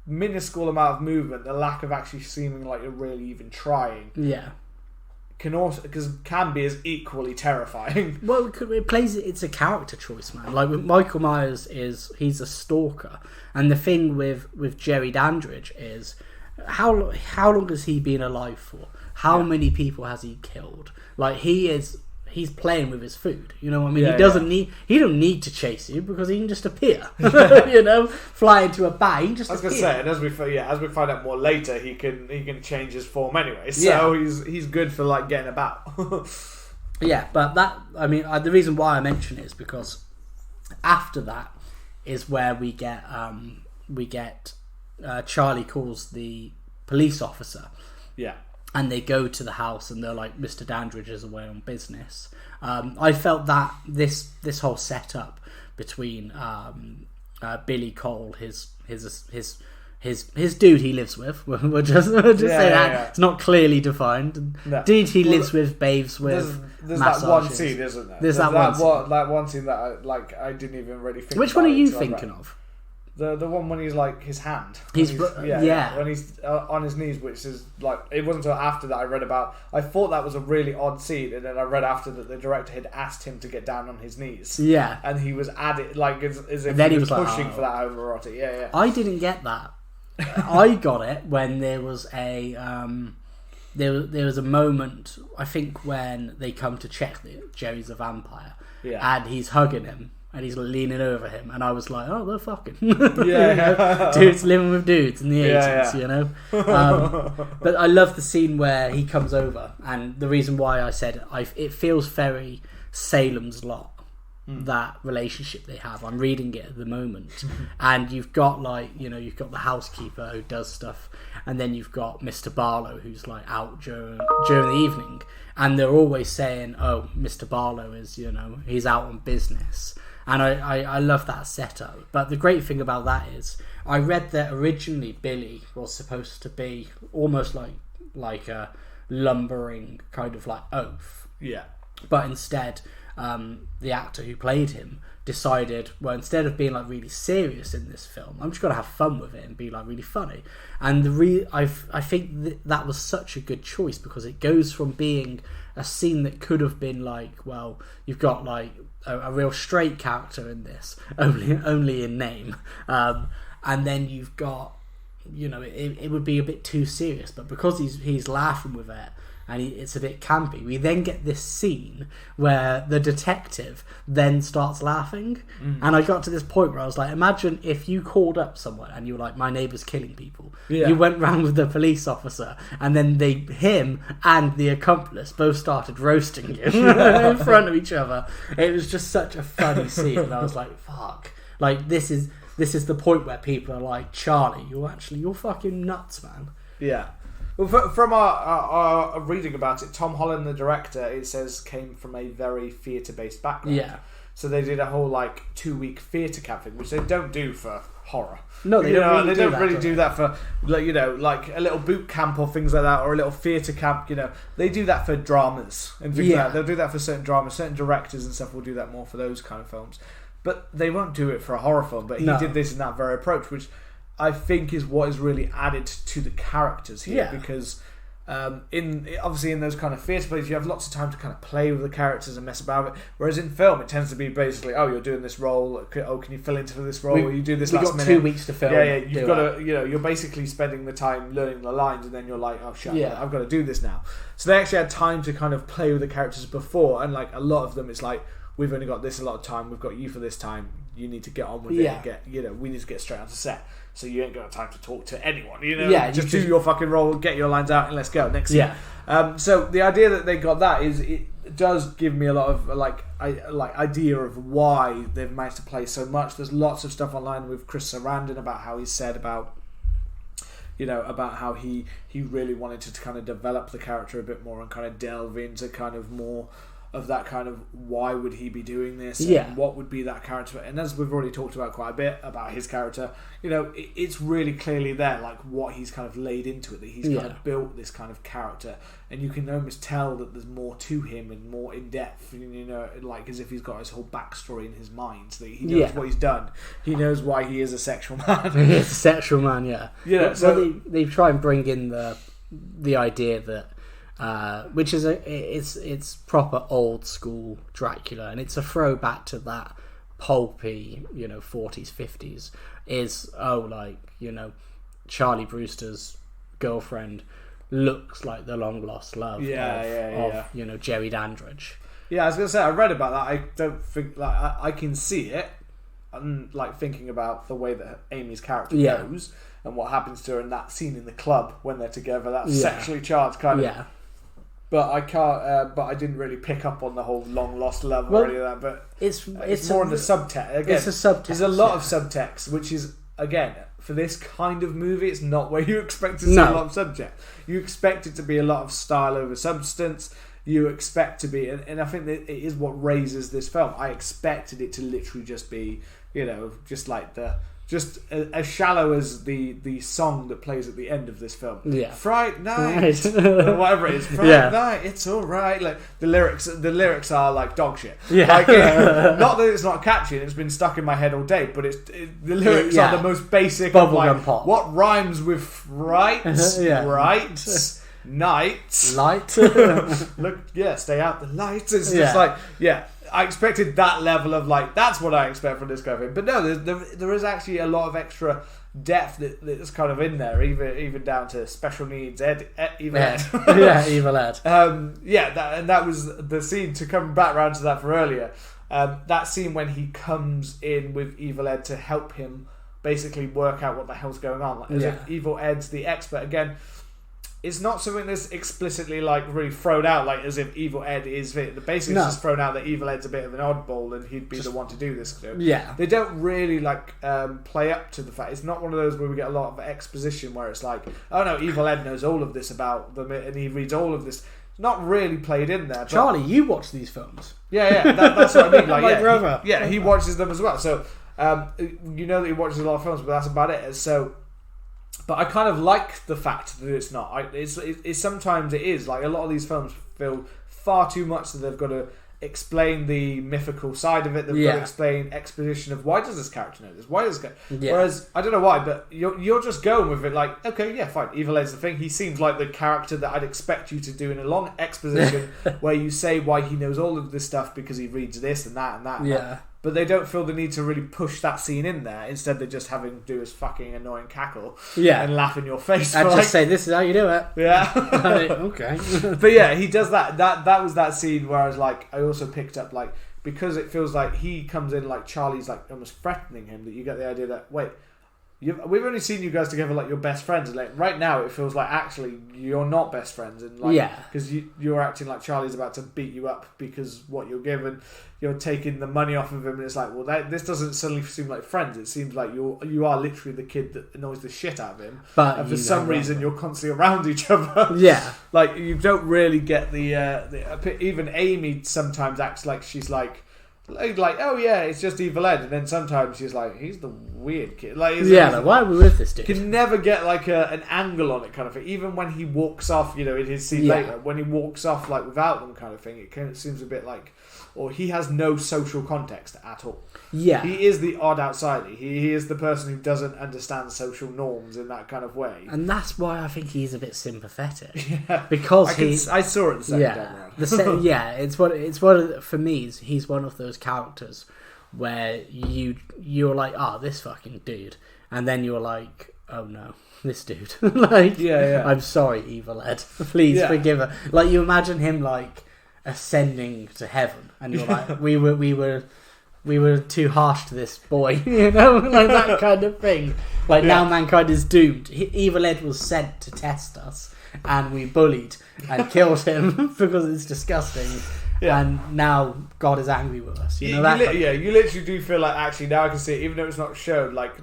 minuscule amount of movement, the lack of actually seeming like you're really even trying, can be as equally terrifying. Well, it's a character choice, man. Like with Michael Myers, he's a stalker, and the thing with Jerry Dandridge is how long has he been alive for? How many people has he killed? Like he's playing with his food, you know what I mean? He don't need to chase you because he can just appear, you know, fly into a bag. He can just appear. I was gonna say, and as we find out more later, he can change his form anyway. So he's good for like getting about. But the reason why I mention it is because after that is where we get Charlie calls the police officer. Yeah. And they go to the house and they're like, Mr. Dandridge is away on business. I felt that this whole setup between Billy Cole, his dude he lives with, we'll just say that. It's not clearly defined. No. Dude he lives with, bathes with. There's that one scene, isn't there? There's that one scene that I didn't even really think. Which one are you thinking of? The one when he's like his hand. When he's on his knees, which is like, it wasn't until after that I read about. I thought that was a really odd scene, and then I read after that the director had asked him to get down on his knees. Yeah, and he was at it like as if he was pushing for that homoerotic. Yeah. I didn't get that. I got it when there was a there was a moment, I think, when they come to check that Jerry's a vampire, and he's hugging him. And he's leaning over him, and I was like, "Oh, they're fucking." Dudes living with dudes in the 80s, you know. But I love the scene where he comes over, and the reason why I said it feels very Salem's Lot, that relationship they have. I'm reading it at the moment, and you've got you've got the housekeeper who does stuff, and then you've got Mr. Barlow who's like out during the evening, and they're always saying, "Oh, Mr. Barlow is he's out on business." And I love that setup. But the great thing about that is I read that originally Billy was supposed to be almost like a lumbering kind of like oaf. Yeah. But instead, the actor who played him decided, well, instead of being like really serious in this film, I'm just gonna have fun with it and be like really funny. And I think that was such a good choice because it goes from being a scene that could have been like, well, you've got like a real straight character in this, only in name, and then you've got, it would be a bit too serious, but because he's laughing with it and it's a bit campy, we then get this scene where the detective then starts laughing, and I got to this point where I was like, imagine if you called up someone and you were like, my neighbour's killing people. You went round with the police officer, and then him and the accomplice both started roasting you in front of each other. It was just such a funny scene, and I was like, fuck, like this is the point where people are like, Charlie, you're fucking nuts, man. Yeah. Well, from our reading about it, Tom Holland, the director, it says came from a very theatre-based background. Yeah. So they did a whole 2-week theatre camp thing, which they don't do for horror. No, they don't really do that for like a little boot camp or things like that, or a little theatre camp. They do that for dramas and things like that. They'll do that for certain dramas. Certain directors and stuff will do that more for those kind of films. But they won't do it for a horror film. But he did this in that very approach, which I think is what is really added to the characters here, because obviously in those kind of theatre plays you have lots of time to kind of play with the characters and mess about with it, whereas in film it tends to be basically, oh, you're doing this role, oh, can you fill into this role, or you do this last minute. 2 weeks to film. You've got to, you're basically spending the time learning the lines, and then you're like, oh shit, I've got to do this now. So they actually had time to kind of play with the characters before, and like a lot of them it's like, we've only got this a lot of time, we've got you for this time, you need to get on with it and we need to get straight onto set. So you ain't got time to talk to anyone, just do your fucking role, get your lines out, and let's go next scene. So the idea that they got that is, it does give me a lot of idea of why they've managed to play so much. There's lots of stuff online with Chris Sarandon about how he said about how he really wanted to kind of develop the character a bit more and kind of delve into kind of more of that kind of, why would he be doing this, and what would be that character. And as we've already talked about quite a bit about his character, it's really clearly there, like what he's kind of laid into it, that he's kind of built this kind of character, and you can almost tell that there's more to him and more in depth, like as if he's got his whole backstory in his mind, so that he knows what he's done, he knows why he is a sexual man. He is a sexual man, so they try and bring in the idea that which is it's proper old school Dracula, and it's a throwback to that pulpy 40s 50s is Charlie Brewster's girlfriend looks like the long lost love of Jerry Dandridge. I was gonna say, I read about that. I don't think I can see it, and like thinking about the way that Amy's character goes and what happens to her in that scene in the club when they're together, that sexually charged kind of. But I can't. But I didn't really pick up on the whole long lost love or any of that. But it's more in the subtext. Again, it's a subtext. There's a lot of subtext, which is, again, for this kind of movie, it's not where you expect to see a lot of subject. You expect it to be a lot of style over substance. You expect to be, and I think that it is what raises this film. I expected it to literally just be, just like just as shallow as the song that plays at the end of this film. Fright Night, whatever it is. Fright Night, it's alright. Like the lyrics are like dog shit. Not that it's not catchy, and it's been stuck in my head all day, but the lyrics are the most basic. Bubblegum pop. What rhymes with fright? Right. Night. Light. Stay out the light. It's just like, I expected that level of that's what I expect from this kind of thing. But no, there is actually a lot of extra depth that's kind of in there, even down to special needs Evil Ed. Evil Ed. That was the scene, to come back round to that for earlier. That scene when he comes in with Evil Ed to help him basically work out what the hell's going on. As if Evil Ed's the expert. Again, it's not something that's explicitly really thrown out, as if Evil Ed is the basically it's just thrown out that Evil Ed's a bit of an oddball and he'd be the one to do this. They don't really play up to the fact. It's not one of those where we get a lot of exposition where it's like, oh no, Evil Ed knows all of this about them and he reads all of this. It's not really played in there. But Charlie, you watch these films. That's what I mean. My brother. He watches them as well. So that he watches a lot of films, but that's about it. So. But I kind of like the fact that it's not. It's sometimes it is. Like, a lot of these films feel far too much that they've got to explain the mythical side of it. They've got to explain exposition of why does this character know this? Why does this Whereas, I don't know why, but you're just going with it okay, fine, Evil Ed's the thing. He seems like the character that I'd expect you to do in a long exposition where you say why he knows all of this stuff because he reads this and that and that. And that. But they don't feel the need to really push that scene in there. Instead, they just have him do his fucking annoying cackle and laugh in your face. And just say, this is how you do it. Okay. But he does that. That was that scene where I was like, I also picked up, because it feels like he comes in Charlie's almost threatening him, that you get the idea that, wait, we've only seen you guys together your best friends, and right now it feels like actually you're not best friends, and because you're acting like Charlie's about to beat you up because what you're given, you're taking the money off of him, and it's this doesn't suddenly seem like friends. It seems like you are literally the kid that annoys the shit out of him, and for some reason you're constantly around each other. You don't really get the even Amy sometimes acts like she's like, oh yeah, it's just Evil Ed, and then sometimes she's like, he's the weird kid. Like, why are we with this dude? You can never get like an angle on it, kind of thing. Even when he walks off, in his scene later, when he walks off like without them, kind of thing, it kind of seems a bit like, or he has no social context at all. Yeah, he is the odd outsider. He is the person who doesn't understand social norms in that kind of way, and that's why I think he's a bit sympathetic. Yeah, because I saw it the second time around. For me, he's one of those characters where you're like, this fucking dude, and then you're like, oh no, this dude. Like, I'm sorry, Evil Ed, please forgive her. Like, you imagine him like ascending to heaven, and you're like, we were too harsh to this boy, like that kind of thing. Like, now mankind is doomed. Evil Ed was sent to test us, and we bullied and killed him because it's disgusting. Yeah. And now God is angry with us. You literally do feel like, actually, now I can see it, even though it's not shown. Like,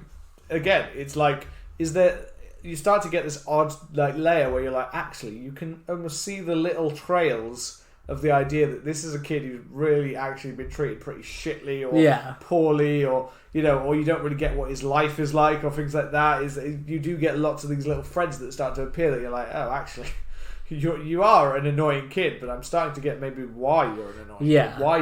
again, it's like, you start to get this odd like layer where you're like, actually, you can almost see the little trails of the idea that this is a kid who's really actually been treated pretty shittly or poorly, or or you don't really get what his life is like, or things like that. You do get lots of these little threads that start to appear that you're like, oh, actually, you are an annoying kid, but I'm starting to get maybe why you're an annoying kid. Why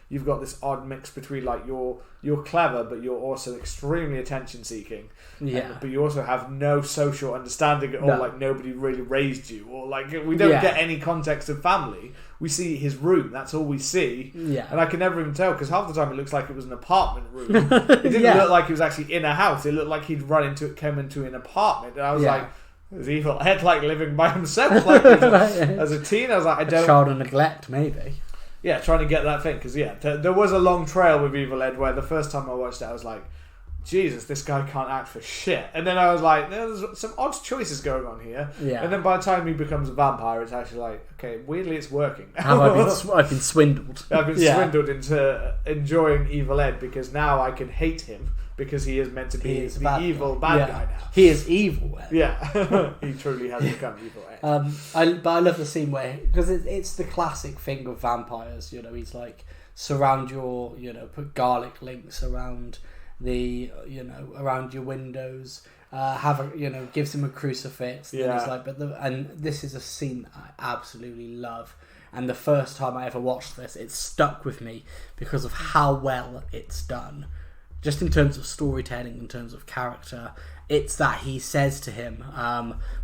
you've got this odd mix between like you're clever, but you're also extremely attention seeking. But you also have no social understanding at all. Like, nobody really raised you, or like we don't get any context of family. We see his room. That's all we see. And I can never even tell, because half the time it looks like it was an apartment room. It didn't look like he was actually in a house. It looked like he'd come into an apartment. And I was like, is Evil Ed like living by himself? Like, as a teen, I was like, I don't. Child of neglect, maybe. Yeah, trying to get that thing, because there was a long trail with Evil Ed where the first time I watched it, I was like, Jesus, this guy can't act for shit. And then I was like, there's some odd choices going on here. Yeah. And then by the time he becomes a vampire, it's actually like, okay, weirdly it's working. I've been swindled. I've been swindled into enjoying Evil Ed, because now I can hate him, because he is meant to be the evil bad guy now. He is evil Ed. Yeah. He truly has become Evil Ed. But I love the scene where, because it's the classic thing of vampires, he's like, surround your, put garlic links around around your windows, gives him a crucifix. And he's like, and this is a scene that I absolutely love. And the first time I ever watched this, it stuck with me because of how well it's done. Just in terms of storytelling, in terms of character, it's that he says to him,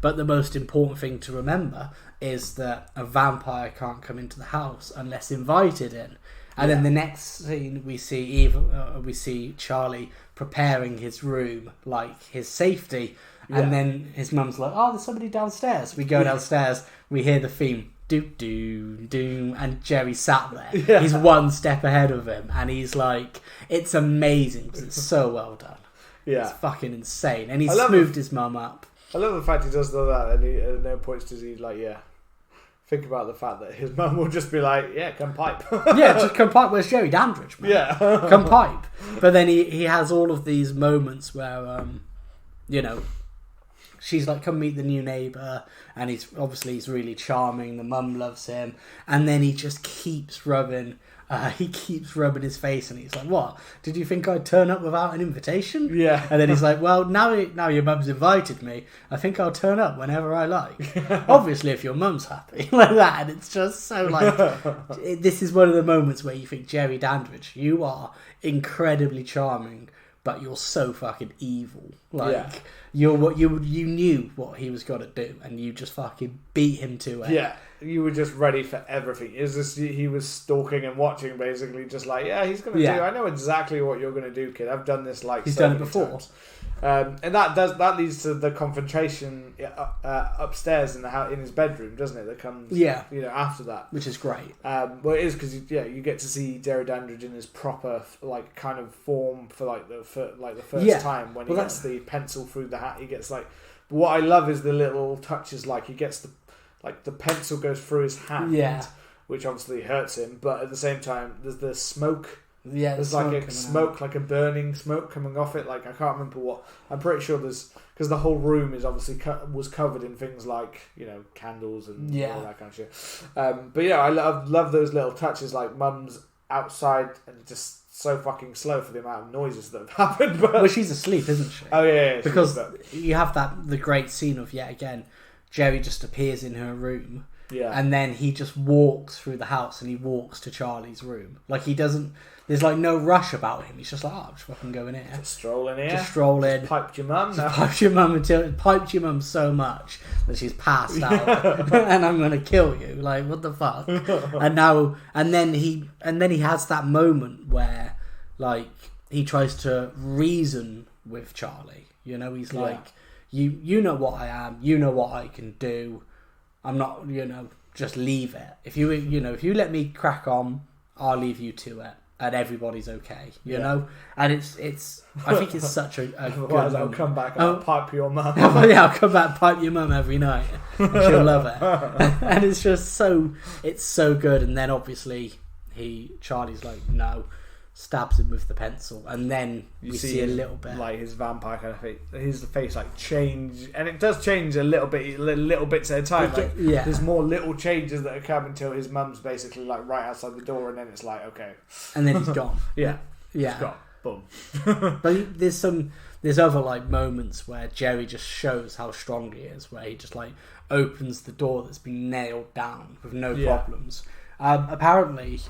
but the most important thing to remember is that a vampire can't come into the house unless invited in. And then the next scene, we see Charlie preparing his room, like his safety, and then his mum's like, "Oh, there's somebody downstairs." We go downstairs, we hear the theme, doom, doom, doom, and Jerry sat there. Yeah. He's one step ahead of him, and he's like, it's amazing because it's so well done. Yeah, it's fucking insane, and he smoothed his mum up. I love the fact he does all that, and at no point does he think about the fact that his mum will just be like, yeah, come pipe. Just come pipe. Where's Jerry Dandridge, man? Yeah. Come pipe. But then he has all of these moments where, she's like, come meet the new neighbour, and he's really charming, the mum loves him, and then he just keeps rubbing his face, and he's like, what? Did you think I'd turn up without an invitation? Yeah. And then he's like, well, now your mum's invited me, I think I'll turn up whenever I like. Obviously, if your mum's happy. Like that. And it's just so like, this is one of the moments where you think, Jerry Dandridge, you are incredibly charming, but you're so fucking evil. Like, you knew what he was going to do, and you just fucking beat him to it. Yeah. You were just ready for everything. He was stalking and watching, basically, just like, he's going to do. I know exactly what you're going to do, kid. I've done this he's done it before. Times. And that leads to the confrontation upstairs in his bedroom, doesn't it? That comes after that, which is great. Well, it is because you get to see Jerry Dandridge in his proper kind of form for the first time when he gets the pencil through the hat. He gets what I love is the little touches, he gets the pencil goes through his hand, which obviously hurts him, but at the same time there's the smoke. Yeah, there's a smoke, like a burning smoke coming off it. I can't remember what. I'm pretty sure because the whole room is obviously was covered in things like candles and all that kind of shit. But I love those little touches, like Mum's outside and just so fucking slow for the amount of noises that have happened. But... Well, she's asleep, isn't she? Oh yeah, because you have the great scene of yet again, Jerry just appears in her room. Yeah. And then he just walks through the house and he walks to Charlie's room. Like he doesn't. There's like no rush about him. He's just like, oh, I'm just fucking going in. Just stroll in here. Just stroll in. Just piped your mum. Piped your mum so much that she's passed out, and I'm gonna kill you. Like what the fuck? and then he has that moment where like he tries to reason with Charlie. You know, he's like, you know what I am. You know what I can do. I'm not. Just leave it. If you let me crack on, I'll leave you to it. And everybody's okay, you know, and it's. I think it's such a good. I'll come back and I'll pipe your mum. Yeah, I'll come back and pipe your mum every night. And she'll love it, and it's just it's so good. And then obviously Charlie's like no, stabs him with the pencil, and then we see a little bit like his vampire kind of face, his face like change, and it does change a little bit, little bits at a time. Like there's more little changes that occur until his mum's basically like right outside the door, and then it's like okay, and then he's gone. yeah, he's gone. Boom. But there's other like moments where Jerry just shows how strong he is, where he just like opens the door that's been nailed down with no problems. Apparently,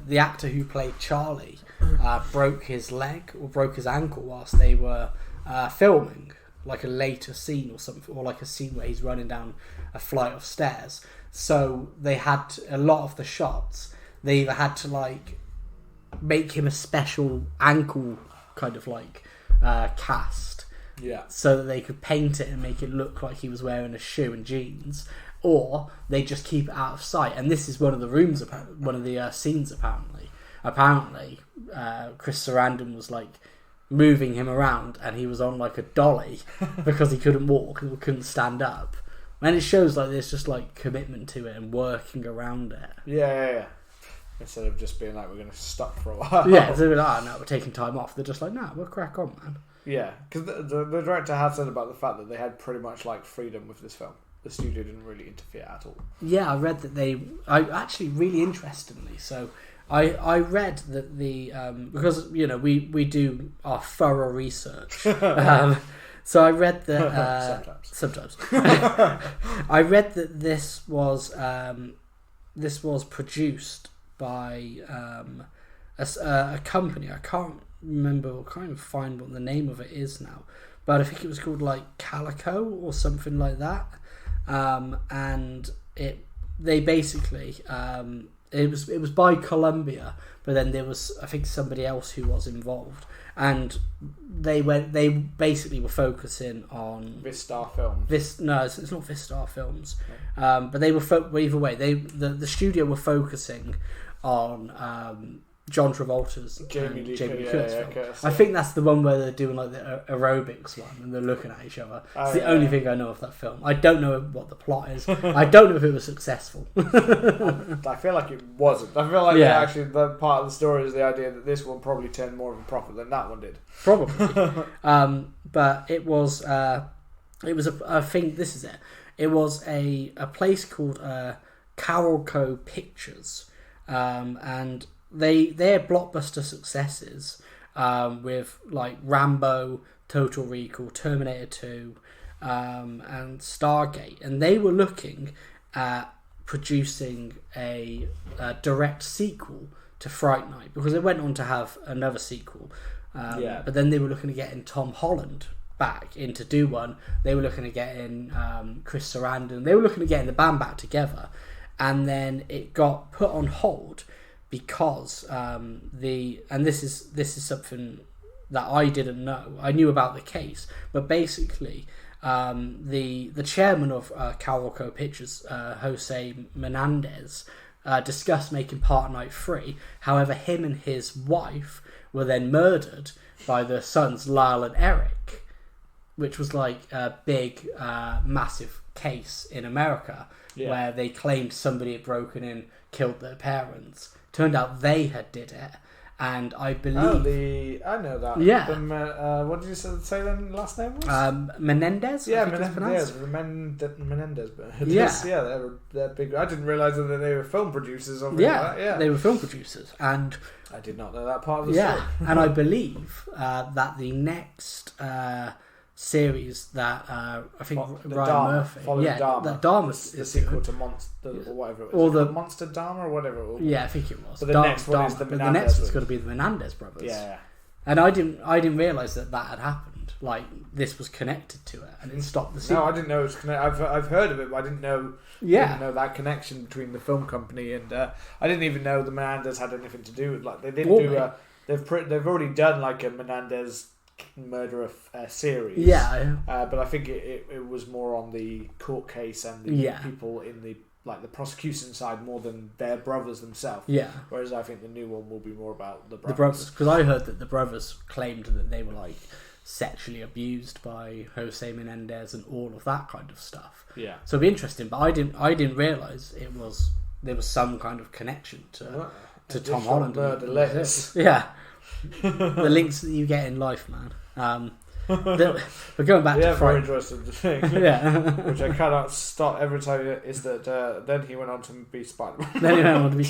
the actor who played Charlie broke his leg or broke his ankle whilst they were filming like a later scene or something, or like a scene where he's running down a flight of stairs. So they had a lot of the shots. They either had to like make him a special ankle kind of like cast, so that they could paint it and make it look like he was wearing a shoe and jeans. Or they just keep it out of sight, and this is one of the rooms, one of the scenes. Apparently, Chris Sarandon was like moving him around, and he was on like a dolly because he couldn't walk and couldn't stand up. And it shows like there's just like commitment to it and working around it. Yeah. Instead of just being like we're going to stop for a while. Yeah, so they're like, no, we're taking time off. They're just like, nah, we'll crack on, man. Yeah, because the director had said about the fact that they had pretty much like freedom with this film. The studio didn't really interfere at all. Yeah, I read that I actually really interestingly. So I read that because we do our thorough research. So I read that sometimes I read that this was produced by a company. I can't remember or can't even find what the name of it is now, but I think it was called like Calico or something like that. And they basically it was by Columbia, but then there was I think somebody else who was involved, and they basically were focusing on Vistar Films. It's not Vistar Films, but they were either way. The studio were focusing on John Travolta's Jamie Lee Curtis film. I think that's the one where they're doing like the aerobics one and they're looking at each other. It's the only thing I know of that film. I don't know what the plot is. I don't know if it was successful. I feel like it wasn't. I feel like actually the part of the story is the idea that this one probably turned more of a profit than that one did. Probably. But it was I think this is it. It was a place called Carolco Pictures, and they're blockbuster successes with like Rambo, Total Recall, Terminator 2, and Stargate, and they were looking at producing a direct sequel to Fright Night because they went on to have another sequel, but then they were looking at getting Tom Holland back in to do one. They were looking at getting Chris Sarandon. They were looking at getting the band back together, and then it got put on hold. Because and this is something that I didn't know. I knew about the case, but basically, the chairman of Carolco Pictures, Jose Menendez, discussed making Part Night 3. However, him and his wife were then murdered by their sons Lyle and Eric, which was like a big, massive case in America where they claimed somebody had broken in, killed their parents. Turned out they had did it, And I believe... I know that. Yeah. What did you say then last name was? Menendez? Yeah, Menendez. Menendez. Yeah. They're big. I didn't realise that they were film producers. Yeah, they were film producers. And I did not know that part of the story. And I believe that the next series that I think Ryan Murphy... Dharma. That Dharma the sequel to Monster, or whatever it was. Or the Monster Dharma or whatever it was. Yeah, I think it was. But the next one is the Menendez. The next one's got to be the Menendez brothers. Yeah. And I didn't realise that had happened. Like, this was connected to it, and it stopped the sequel. No, I didn't know it was connected. I've heard of it, but I didn't know... didn't know that connection between the film company and... I didn't even know the Menendez had anything to do with... Like, they didn't do... They've already done, like, a Menendez murderer series. Yeah. But I think it was more on the court case and the people in the prosecution side more than their brothers themselves. Yeah. Whereas I think the new one will be more about the brothers. The brothers, because I heard that the brothers claimed that they were like sexually abused by Jose Menendez and all of that kind of stuff. Yeah. So it'd be interesting, but I didn't realise there was some kind of connection to Tom Holland. Yeah. The links that you get in life, man. But going back to very interesting thing. Which I cannot stop every time is that then he went on to be Spider-Man.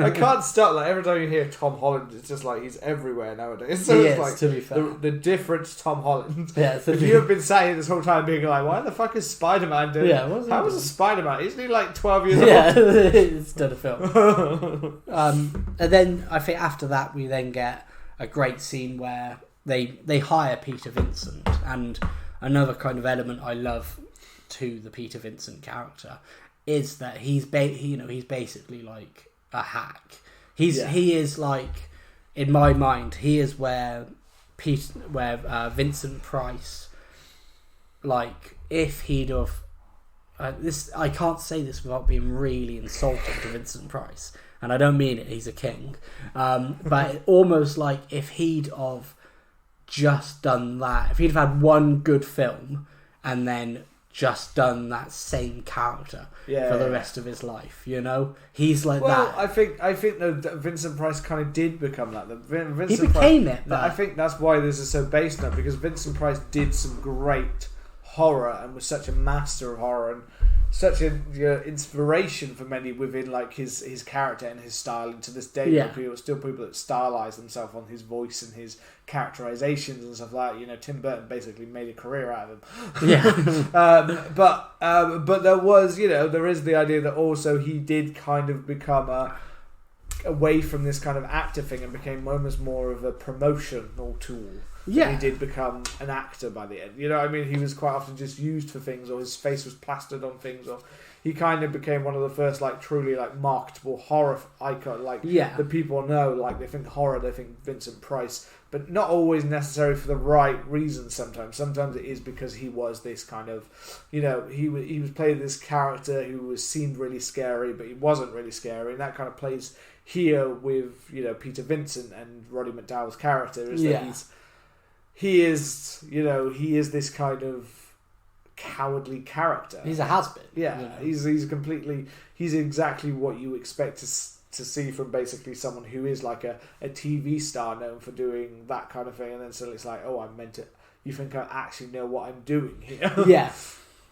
I can't stop, like, every time you hear Tom Holland, it's just like he's everywhere nowadays. So it's like, to be fair. The difference Tom Holland. Yeah, if you have been saying this whole time being like, why the fuck is Spider-Man doing? Yeah, how is a Spider-Man? Isn't he like 12 years old? Yeah, it's done a film. And then I think after that we then get a great scene where they hire Peter Vincent, and another kind of element I love to the Peter Vincent character is that he's basically like a hack. He is like, in my mind, he is where Vincent Price, like, if he'd have this, I can't say this without being really insulting to Vincent Price, and I don't mean it. He's a king, but almost like if he'd have just done that, if he'd have had one good film and then just done that same character for the rest of his life, he's like that. I think that Vincent Price kind of did become like that. He became it. But I think that's why this is so based on it, because Vincent Price did some great horror and was such a master of horror and such an inspiration for many within like his character and his style. And to this day, there are still people that stylize themselves on his voice and his characterizations and stuff like that. Tim Burton basically made a career out of him. Yeah. But there was, there is the idea that also he did kind of become away from this kind of actor thing and became almost more of a promotional tool. Yeah. He did become an actor by the end. He was quite often just used for things, or his face was plastered on things, or he kind of became one of the first like truly like marketable horror icon. Like the people know, like they think horror, they think Vincent Price, but not always necessary for the right reasons. Sometimes it is because he was this kind of, he was playing this character who seemed really scary, but he wasn't really scary, and that kind of plays here with Peter Vincent and Roddy McDowall's character is that he is this kind of cowardly character. He's a has-been. Yeah, he's exactly what you expect to see from basically someone who is like a TV star known for doing that kind of thing, and then suddenly it's like, oh, I meant it. You think I actually know what I'm doing here? Yeah.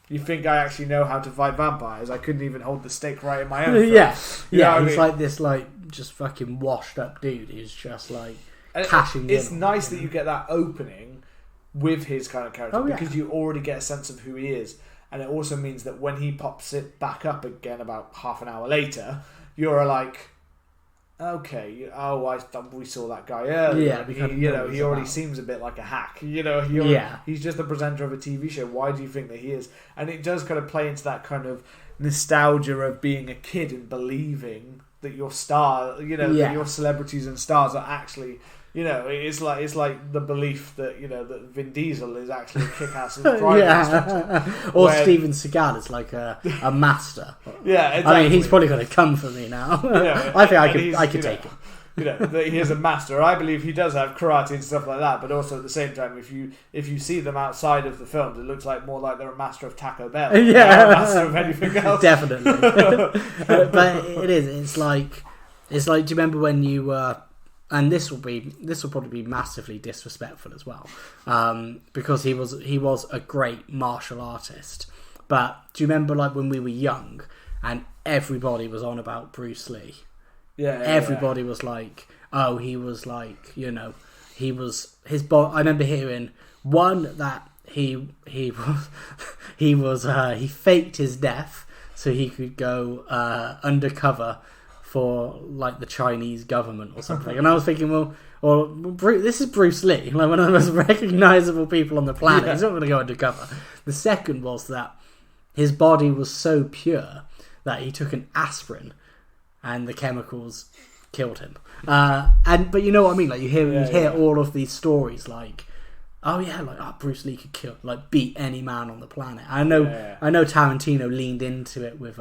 You think I actually know how to fight vampires? I couldn't even hold the stick right in my own throat. He's like this, like, just fucking washed up dude who's just like cashing in. It's nice that you get that opening with his kind of character because you already get a sense of who he is, and it also means that when he pops it back up again about half an hour later, you're like, okay, we saw that guy earlier. Yeah, he already seems a bit like a hack. He's just the presenter of a TV show. Why do you think that he is? And it does kind of play into that kind of nostalgia of being a kid and believing that your star, that your celebrities and stars are actually, it's like the belief that that Vin Diesel is actually a kick-ass private or Steven Seagal is like a master. Yeah, exactly. I mean, he's probably going to come for me now. I think I could take him. That he is a master. I believe he does have karate and stuff like that, but also at the same time, if you see them outside of the films, it looks like more like they're a master of Taco Bell. Yeah, a master of anything else. Definitely. But it is. It's like. Do you remember when you were and this will probably be massively disrespectful as well, because he was a great martial artist. But do you remember like when we were young and everybody was on about Bruce Lee? Everybody was like, oh, he was like, he was his body. I remember hearing one that he faked his death so he could go undercover for like the Chinese government or something. And I was thinking, well, this is Bruce Lee, like one of the most recognizable people on the planet. He's not going to go undercover. The second was that his body was so pure that he took an aspirin and the chemicals killed him. But you know what I mean? Like you hear all of these stories, like, oh yeah, like Bruce Lee could beat any man on the planet. I know Tarantino leaned into it with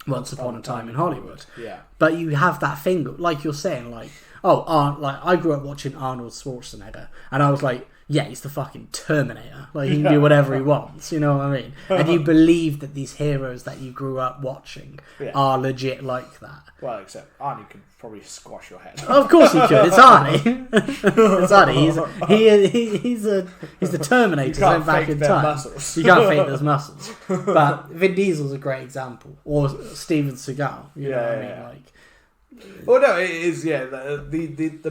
Once Upon a Time in Hollywood. Yeah. But you have that thing, like you're saying, like, I grew up watching Arnold Schwarzenegger, and I was like, yeah, he's the fucking Terminator. Like, he can do whatever he wants, you know what I mean? And you believe that these heroes that you grew up watching are legit like that. Well, except Arnie could probably squash your head. Of course he could. It's Arnie. It's Arnie. He's the Terminator sent back in time. Muscles. You can't fake those muscles. But Vin Diesel's a great example. Or Steven Seagal. You know what I mean? Like, well, no, it is. The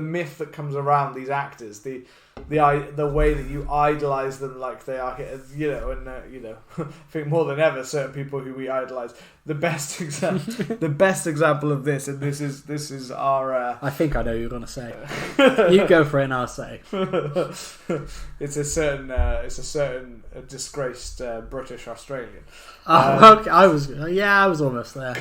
myth that comes around these actors, the way that you idolize them like they are, I think more than ever, certain people who we idolize. The best example of this, and this is our. I think I know what you're gonna say. You go for it, and I'll say. It's a certain disgraced British Australian. Okay. I was almost there.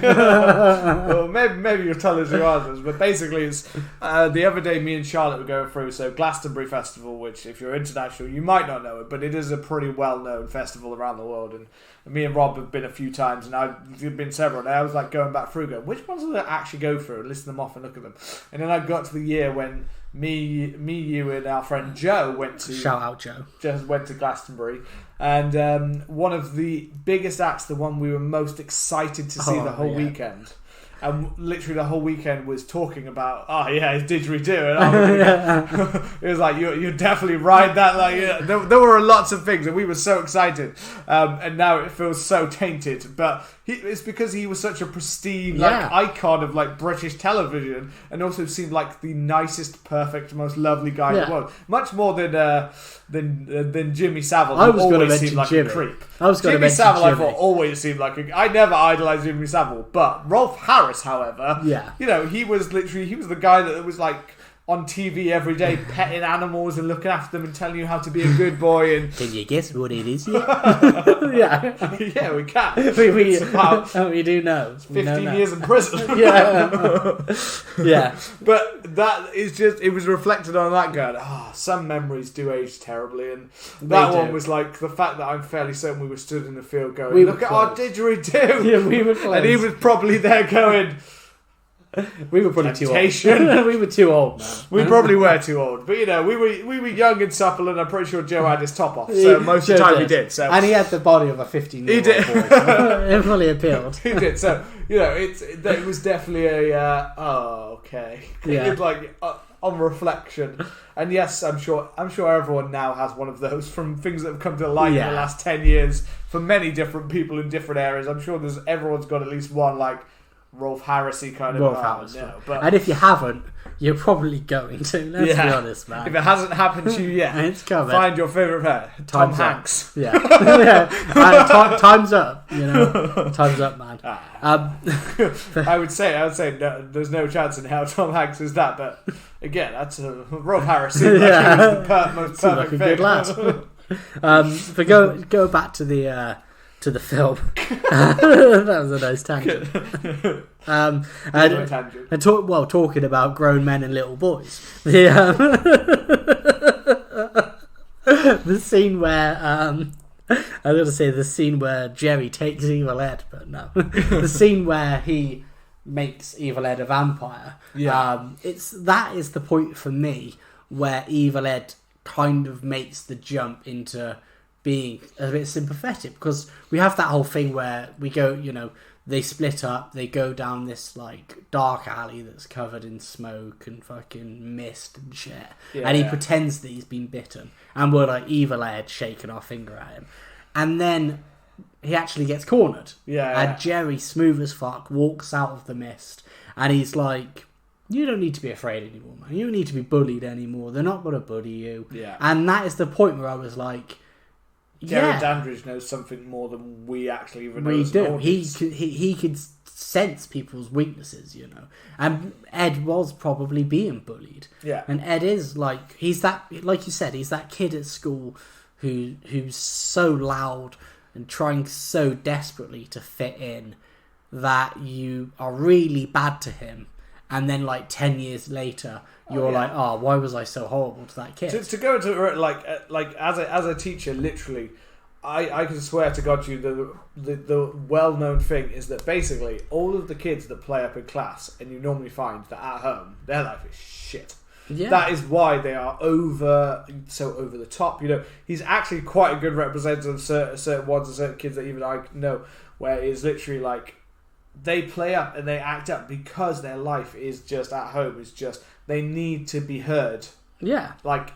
Well, maybe you'll tell us who others, but basically it's the other day me and Charlotte were going through Glastonbury Festival, which if you're international you might not know it, but it is a pretty well known festival around the world, and me and Rob have been a few times, and I've been several, and I was like going back through, which ones did I actually go through and listen them off and look at them, and then I got to the year when me, you, and our friend Joe went to... Shout out, Joe. Just went to Glastonbury. And one of the biggest acts, the one we were most excited to see the whole weekend... And literally the whole weekend was talking about, didgeridoo. And it was like, you definitely ride that. Like, there were lots of things, and we were so excited. And now it feels so tainted. But it's because he was such a pristine icon of like British television, and also seemed like the nicest, perfect, most lovely guy in the world. Much more than Jimmy Savile, who always seemed like a creep. Jimmy Savile, I thought, always seemed like I never idolised Jimmy Savile, but Rolf Harris, however, he was the guy that was like on TV every day, petting animals and looking after them and telling you how to be a good boy. And can you guess what it is? Yeah, we can. We do know. 15 years in prison. Yeah. But that is just, it was reflected on that going, some memories do age terribly, and that one was like the fact that I'm fairly certain we were stood in the field going, look at our didgeridoo. Yeah, we were close. And he was probably there going... We were probably too old. We were too old, man. We probably were too old. But, we were young and supple, and I'm pretty sure Joe had his top off. So most of the time he did. So. And he had the body of a 15-year-old boy. So it fully appealed. He did. So, it was definitely okay. Yeah. On reflection. And yes, I'm sure everyone now has one of those from things that have come to light in the last 10 years for many different people in different areas. I'm sure everyone's got at least one, like, Rolf Harris-y kind of... Rolf Harris. No, but... And if you haven't, you're probably going to. Let's be honest, man. If it hasn't happened to you yet, it's coming. Find your favourite pair. Tom Hanks. Yeah. Time's up, Time's up, man. I would say no, there's no chance in hell Tom Hanks is that, but again, that's Rolf Harris seemed like he was the most perfect a good lad. But go back to the film. That was a nice tangent. Talking about grown men and little boys. The scene where I was going to say the scene where Jerry takes Evil Ed, but no. The scene where he makes Evil Ed a vampire. Yeah. That is the point for me where Evil Ed kind of makes the jump into being a bit sympathetic, because we have that whole thing where we go, they split up. They go down this like dark alley that's covered in smoke and fucking mist and shit. And he pretends that he's been bitten, and we're like Evil Ed shaking our finger at him, and then he actually gets cornered. And Jerry, smooth as fuck, walks out of the mist, and he's like, "You don't need to be afraid anymore, man. You don't need to be bullied anymore. They're not going to bully you." And that is the point where I was like, Jerry Dandridge knows something more than we actually even know. We do. He could sense people's weaknesses, you know. And Ed was probably being bullied. And Ed is like, he's that, like you said, he's that kid at school who's so loud and trying so desperately to fit in that you are really bad to him. And then, like 10 years later, you're like, "Oh, why was I so horrible to that kid?" To go into like as a teacher, literally, I can swear to God, the well-known thing is that basically all of the kids that play up in class, and you normally find that at home, their life is shit. That is why they are over the top. You know, he's actually quite a good representative of certain ones and certain kids that even I know, where it's literally like, they play up and they act up because their life is just at home. It's just they need to be heard. Like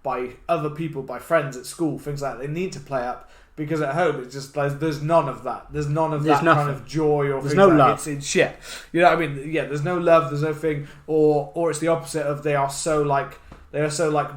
by other people, by friends at school, things like that. They need to play up because at home it's just like there's none of that. There's none of that kind of joy or there's no like love. It's in shit. You know what I mean? Yeah, there's no love. There's no thing. Or it's the opposite of they are so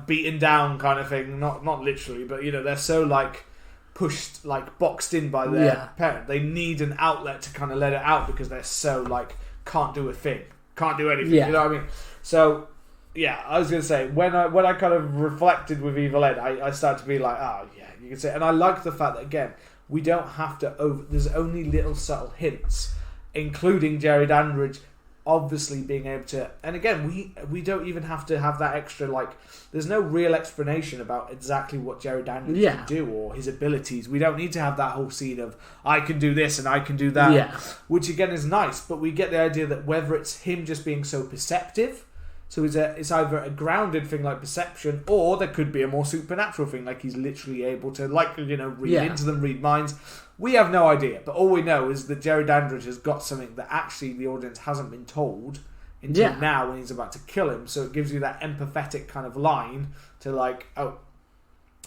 beaten down kind of thing. Not literally, but you know they're so like pushed, like boxed in by their parent. They need an outlet to kind of let it out because they're so like can't do a thing, can't do anything. You know what I mean? So I was gonna say when I kind of reflected with Evil Ed, I started to be like, oh yeah, you can say. And I like the fact that again we don't have to there's only little subtle hints, including Jerry Dandridge obviously being able to, and again we don't even have to have that extra, like there's no real explanation about exactly what Jerry Dandridge can do or his abilities. We don't need to have that whole scene of I can do this and I can do that, which again is nice, but we get the idea that whether it's him just being so perceptive, so it's either a grounded thing like perception, or there could be a more supernatural thing like he's literally able to, like, you know, read into them, read minds. We have no idea, but all we know is that Jerry Dandridge has got something that actually the audience hasn't been told until now when he's about to kill him. So it gives you that empathetic kind of line to like, oh,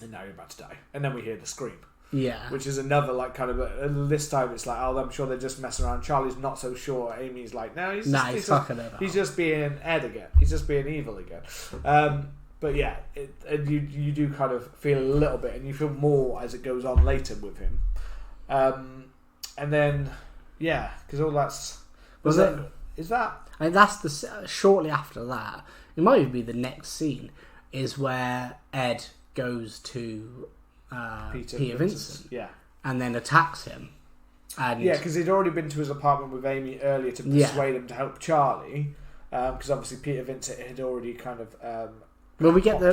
and now you're about to die. And then we hear the scream. Which is another like kind of, this time it's like, oh, I'm sure they're just messing around. Charlie's not so sure. Amy's like, no, he's just being Ed again. He's just being evil again. But yeah, and you do kind of feel a little bit, and you feel more as it goes on later with him. And then, because all that's... Is that... I mean, that's shortly after that, it might even be the next scene, is where Ed goes to Peter Vincent. And then attacks him. And because he'd already been to his apartment with Amy earlier to persuade him to help Charlie, because obviously Peter Vincent had already kind of... Well, we get we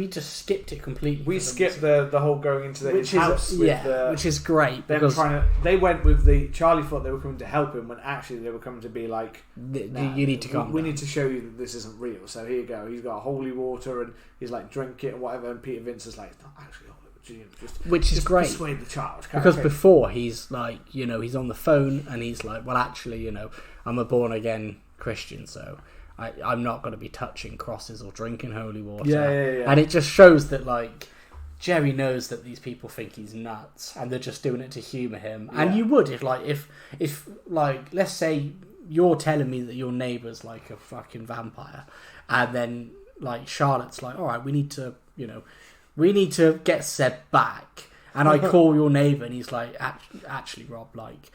just skipped it completely. We skipped the whole going into his house, which is great. Because they went with Charlie thought they were coming to help him when actually they were coming to be like, you need to come. We need to show you that this isn't real. So here you go. He's got holy water and he's like, drink it and whatever. And Peter Vincent's like, it's not actually holy. Which is great. Persuade the child. Because before he's like, you know, he's on the phone and he's like, well, actually, you know, I'm a born again Christian, so I'm not going to be touching crosses or drinking holy water. Yeah. And it just shows that, like, Jerry knows that these people think he's nuts and they're just doing it to humour him. Yeah. And you would if let's say you're telling me that your neighbour's like a fucking vampire, and then like Charlotte's like, all right, we need to get Seb back, and I call your neighbour and he's like, actually, Rob, like,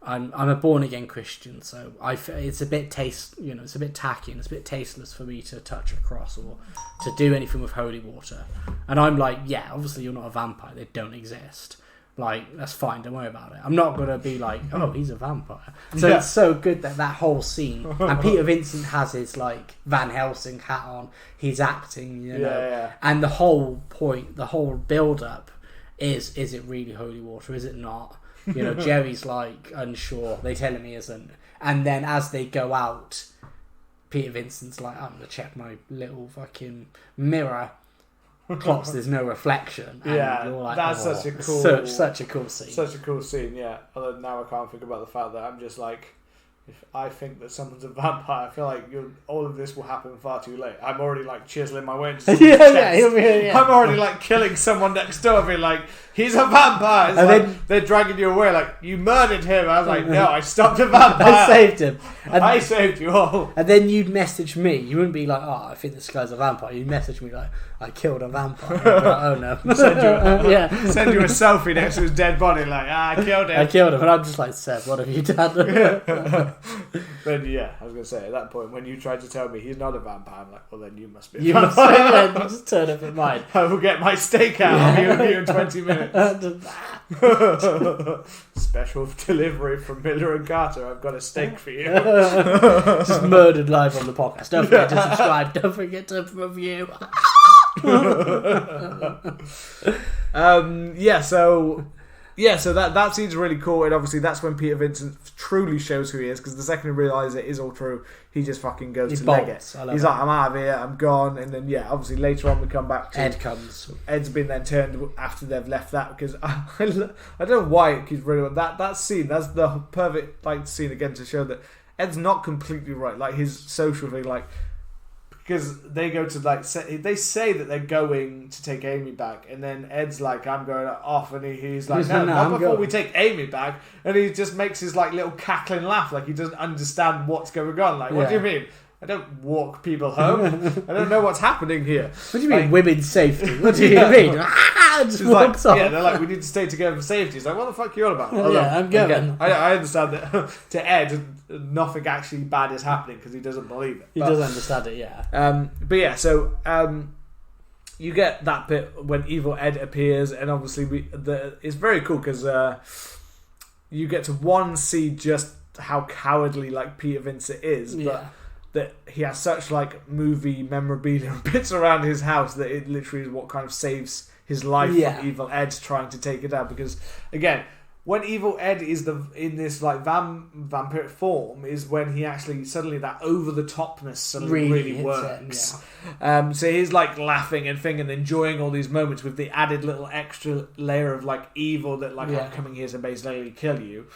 I'm a born again Christian, so it's a bit it's a bit tacky and it's a bit tasteless for me to touch a cross or to do anything with holy water. And I'm like, yeah, obviously you're not a vampire; they don't exist. Like, that's fine, don't worry about it. I'm not gonna be like, oh, he's a vampire. So it's so good that whole scene, and Peter Vincent has his like Van Helsing hat on. He's acting, you know, and the whole point, the whole build up is it really holy water? Is it not? You know, Jerry's like unsure. They tell him he isn't. And then as they go out, Peter Vincent's like, I'm going to check my little fucking mirror. clocks there's no reflection. And yeah, you're like, that's such a cool, such a cool scene. Such a cool scene. Yeah. Although now I can't think about the fact that I'm just like, if I think that someone's a vampire, I feel like all of this will happen far too late. I'm already like chiseling my way into someone's chest. I'm already like killing someone next door, being like, he's a vampire. It's and like, then they're dragging you away, like, you murdered him. I was like, no, I stopped a vampire. I saved him. And I saved you all. And then you'd message me. You wouldn't be like, oh, I think this guy's a vampire. You'd message me like, I killed a vampire. I'd be like, oh no. Send you a selfie next to his dead body, like, I killed him. I killed him. And I'm just like, Seb, what have you done? Then yeah, I was going to say, at that point, when you tried to tell me he's not a vampire, I'm like, well then you must be a vampire. You just turn up at mine. I will get my steak out. I'll be with you in 20 minutes. Special delivery from Miller and Carter. I've got a steak for you. Just murdered live on the podcast. Don't forget to subscribe. Don't forget to review. So that scene's really cool, and obviously that's when Peter Vincent truly shows who he is, because the second he realises it is all true, he just fucking goes to leg it. He's like, I'm out of here, I'm gone, and then obviously later on we come back to Ed comes. Ed's been then turned after they've left that, because I don't know why it keeps really that scene. That's the perfect scene again to show that Ed's not completely right, like his social thing, like. Because they go to they say that they're going to take Amy back, and then Ed's like, I'm going off, and he's like, no, not before we take Amy back, and he just makes his little cackling laugh, like he doesn't understand what's going on. Like, what do you mean? I don't walk people home. I don't know what's happening here. What do you mean, women's safety? What do you mean? Just walks off. Yeah, they're like, we need to stay together for safety. He's like, what the fuck are you on about? I'm going. Again, I understand that to Ed, nothing actually bad is happening because he doesn't believe it. He does understand it, yeah. So you get that bit when Evil Ed appears, and obviously it's very cool because you get to see just how cowardly Peter Vincent is, but that he has such movie memorabilia and bits around his house that it literally is what kind of saves his life from Evil Ed trying to take it down. Because again, when Evil Ed is in this vampiric form is when he actually suddenly that over the topness suddenly really works. So he's laughing and thinking and enjoying all these moments with the added little extra layer of evil that I'm coming here to basically kill you.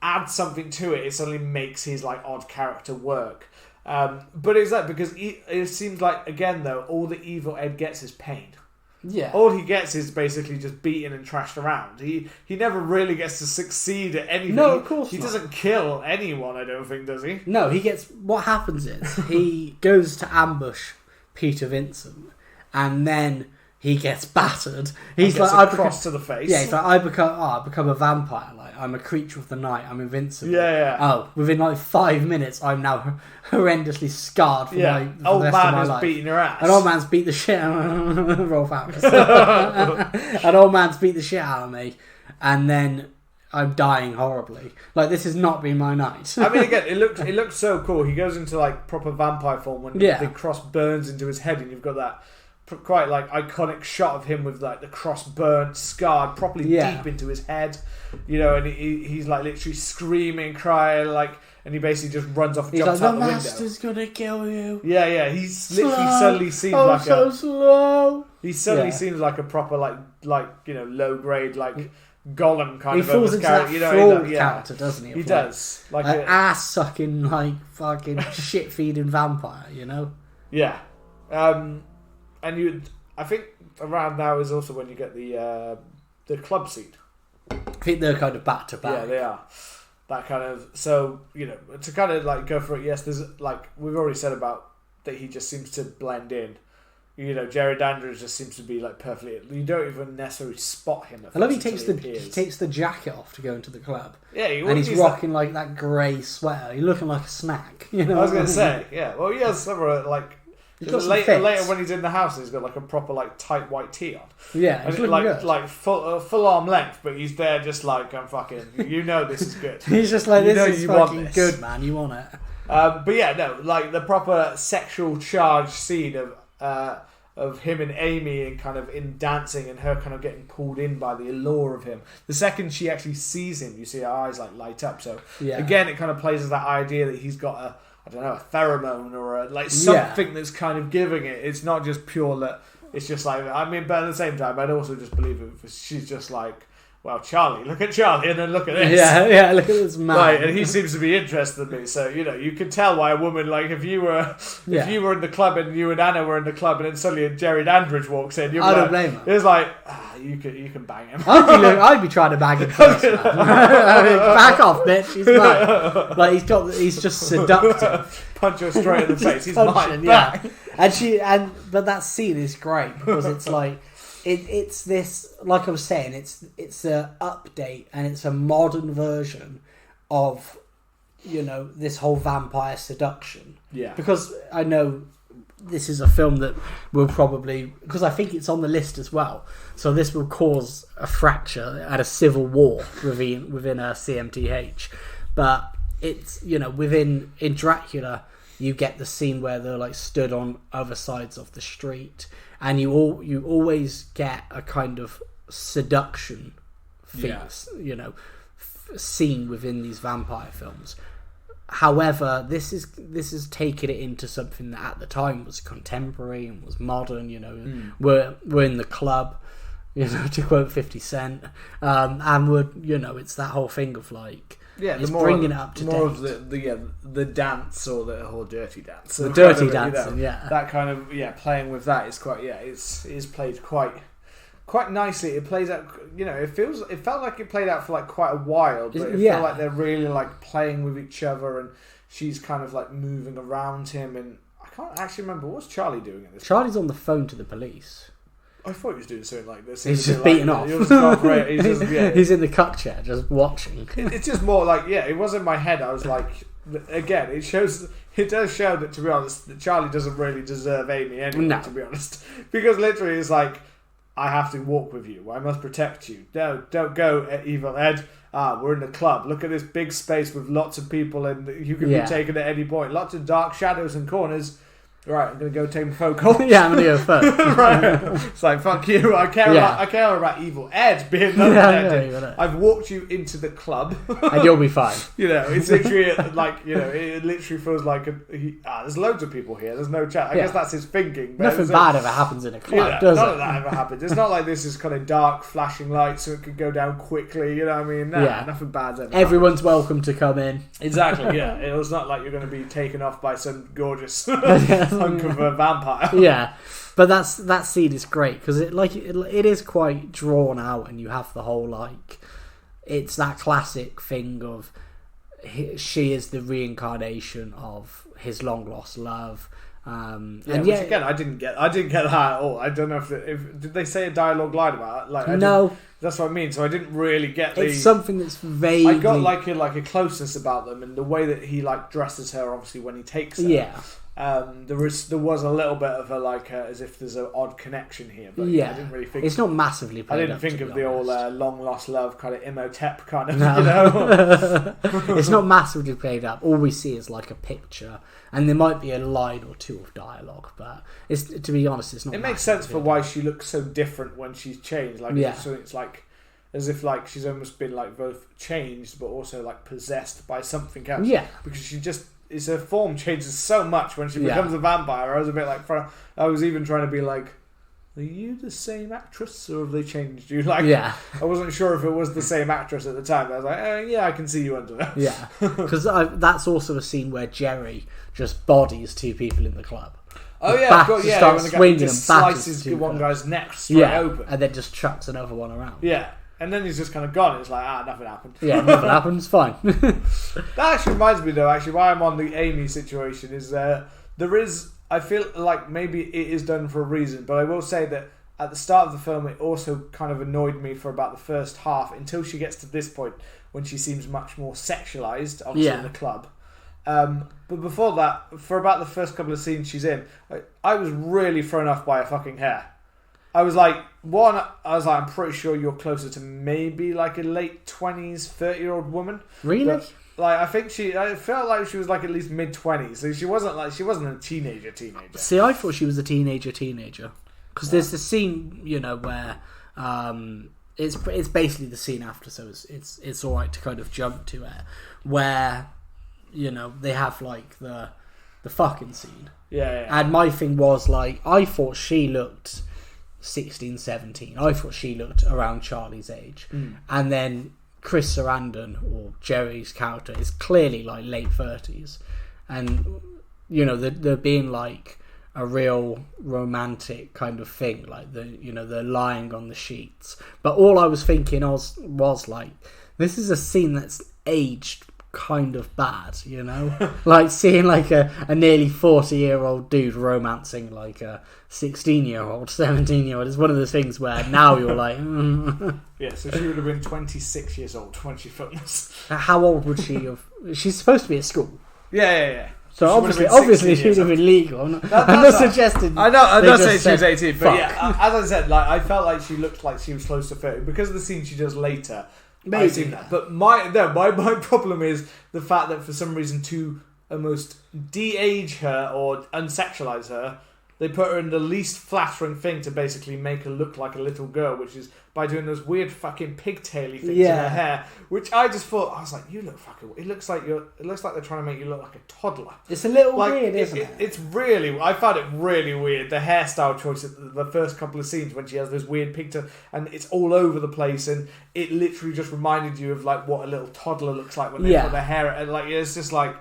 Add something to it, it suddenly makes his odd character work. But it's because it seems again though, all the Evil Ed gets is pain. Yeah. All he gets is basically just beaten and trashed around. He never really gets to succeed at anything. No, of course he doesn't kill anyone, I don't think, does he? No, he gets... What happens is, he goes to ambush Peter Vincent, and then he gets battered. He's like, cross to the face. Yeah, he's like, I become a vampire. I'm a creature of the night. I'm invincible. Yeah. Oh, within 5 minutes, I'm now horrendously scarred for the rest of my life. Old man is beating your ass. An old man's beat the shit out of me. Rolf Harris. An old man's beat the shit out of me, and then I'm dying horribly. This has not been my night. I mean, again, it looks so cool. He goes into proper vampire form when the cross burns into his head, and you've got that quite iconic shot of him with the cross burnt, scarred properly deep into his head, and he's literally screaming, crying, and he basically just runs off and jumps out the window. The master's gonna kill you. Yeah, he's literally suddenly seems slow. He suddenly seems like a proper low grade golem kind of. He falls into that fraud character, doesn't he? He does, an ass sucking fucking shit feeding vampire, Yeah. And I think around now is also when you get the club scene. I think they're kind of back to back. Yeah, they are. That kind of to kind of go for it. Yes, there's we've already said about that he just seems to blend in. Jerry Dandridge just seems to be perfectly. You don't even necessarily spot him. I love he takes the jacket off to go into the club. Yeah, and he's rocking that grey sweater. He's looking like a snack. I was going to say, yeah. Well, he has several later when he's in the house, he's got a proper tight white tee on. Yeah, and good. Full arm length, but he's there just I'm fucking. This is good. He's just this is fucking good, man. You want it. But yeah, no, the proper sexual charged scene of him and Amy and kind of in dancing and her kind of getting pulled in by the allure of him. The second she actually sees him, you see her eyes light up. So again, it kind of plays with that idea that he's got a pheromone or something that's kind of giving it. It's not just pure that it's just like, I mean, but at the same time, I'd also just believe it. She's just like, well, Charlie, look at Charlie, and then look at this. Yeah, look at this man. Right, and he seems to be interested in me. So, you know, you can tell why a woman, like, if you were in the club and you and Anna were in the club, and then suddenly Jerry Dandridge walks in, I don't blame her. It's like, you can bang him. I'd be trying to bang him first. Back off, bitch. He's mine. Like he's just seductive. Punch her straight in the face. He's mine. Yeah. But that scene is great because it's like. It's this, like I was saying, it's a update and it's a modern version of, you know, this whole vampire seduction. Yeah. Because I know this is a film that will probably, because I think it's on the list as well, so this will cause a fracture and a civil war within a CMTH. But it's, you know, in Dracula, you get the scene where they're like stood on other sides of the street. And you always get a kind of seduction thing, you know, scene within these vampire films. However, this is taking it into something that at the time was contemporary and was modern. You know, we're in the club, you know, to quote 50 Cent, and we're, you know, it's that whole thing of like. Yeah, it's bringing it up to more date. Of the dance or the whole dirty dance. The dirty dancing, that kind of playing with that is quite it's played quite nicely. It plays out, you know, it felt like it played out for like quite a while, but it felt like they're really like playing with each other, and she's kind of like moving around him, and I can't actually remember what's Charlie doing at this. Charlie's point? On the phone to the police. I thought he was doing something like this. He's just beating off. He's in the cuck chair, just watching. It's just more like, it was in my head. I was like, again, it does show that, to be honest, that Charlie doesn't really deserve Amy anyway, to be honest. Because literally it's like, I have to walk with you. I must protect you. No, don't go, evil Ed. We're in the club. Look at this big space with lots of people, and you can be taken at any point. Lots of dark shadows and corners. Right, I'm going to go take my phone call. Yeah, I'm going to go first. Right. It's like, fuck you. I care about evil Ed being detective. I've walked you into the club. And you'll be fine. You know, it's literally like, you know, it literally feels like there's loads of people here. There's no chat. I guess that's his thinking. Nothing bad ever happens in a club, does it? None of that ever happens. It's not like this is kind of dark, flashing lights so it could go down quickly. You know what I mean? Nothing bad's ever Everyone's welcome to come in. Exactly, yeah. It's not like you're going to be taken off by some gorgeous hunk of a vampire. Yeah, but that scene is great because it is quite drawn out, and you have the whole like it's that classic thing of she is the reincarnation of his long lost love. Which again, I didn't get that at all. I don't know if did they say a dialogue line about it? Like, no, that's what I mean. So I didn't really get it's something that's vague. I got like a closeness about them, and the way that he like dresses her, obviously when he takes her. Yeah. There was a little bit of a like as if there's an odd connection here, but I didn't really think it's not massively played I didn't up, think of the old long lost love kind of Imhotep kind of, no. you know. It's not massively played up. All we see is like a picture, and there might be a line or two of dialogue, but it's, to be honest, it's not. It makes sense for why she looks so different when she's changed. Like so it's like as if like she's almost been like both changed but also like possessed by something else. Yeah, because she just. Her form changes so much when she becomes a vampire. I was a bit like, I was even trying to be like, are you the same actress or have they changed you? Like, I wasn't sure if it was the same actress at the time. I was like, I can see you under there. Yeah, because that's also a scene where Jerry just bodies two people in the club. Oh yeah, starts swinging and slices one guy's neck straight open, and then just chucks another one around. Yeah. And then he's just kind of gone. It's like, nothing happened. Yeah, nothing happened. It's fine. That actually reminds me, though, why I'm on the Amy situation is there is, I feel like maybe it is done for a reason, but I will say that at the start of the film, it also kind of annoyed me for about the first half until she gets to this point when she seems much more sexualized, obviously, in the club. But before that, for about the first couple of scenes she's in, I was really thrown off by her fucking hair. I was like, I'm pretty sure you're closer to maybe like a late 20s, 30-year-old woman. Really? But, like, I felt like she was like at least mid-20s. So she wasn't a teenager. See, I thought she was a teenager. Because there's the scene, you know, where it's basically the scene after, so it's all right to kind of jump to it, where, you know, they have like the fucking scene. Yeah. And my thing was like, I thought she looked 16, 17. I thought she looked around Charlie's age. And then Chris Sarandon, or Jerry's character, is clearly like late 30s. And, you know, they're being like a real romantic kind of thing, like they're lying on the sheets. But all I was thinking was like, this is a scene that's aged kind of bad, you know? Like seeing like a nearly 40-year-old dude romancing like a 16-year-old, 17-year-old is one of those things where now you're like... Yeah, so she would have been 26 years old when she filmed this. How old would she have... She's supposed to be at school. Yeah. So obviously she would have been legal. I'm not suggesting... I'm not saying she was 18, but yeah, as I said, like I felt like she looked like she was close to 30 because of the scene she does later. Maybe. I've seen that. But my problem is the fact that for some reason to almost de-age her or unsexualize her, they put her in the least flattering thing to basically make her look like a little girl, which is by doing those weird fucking pigtaily things in her hair, which I just thought, I was like, you look fucking... It looks like they're trying to make you look like a toddler. It's a little weird, isn't it? It's really... I found it really weird. The hairstyle choice at the first couple of scenes when she has those weird pigtails and it's all over the place and it literally just reminded you of like what a little toddler looks like when they put their hair... And like, it's just like...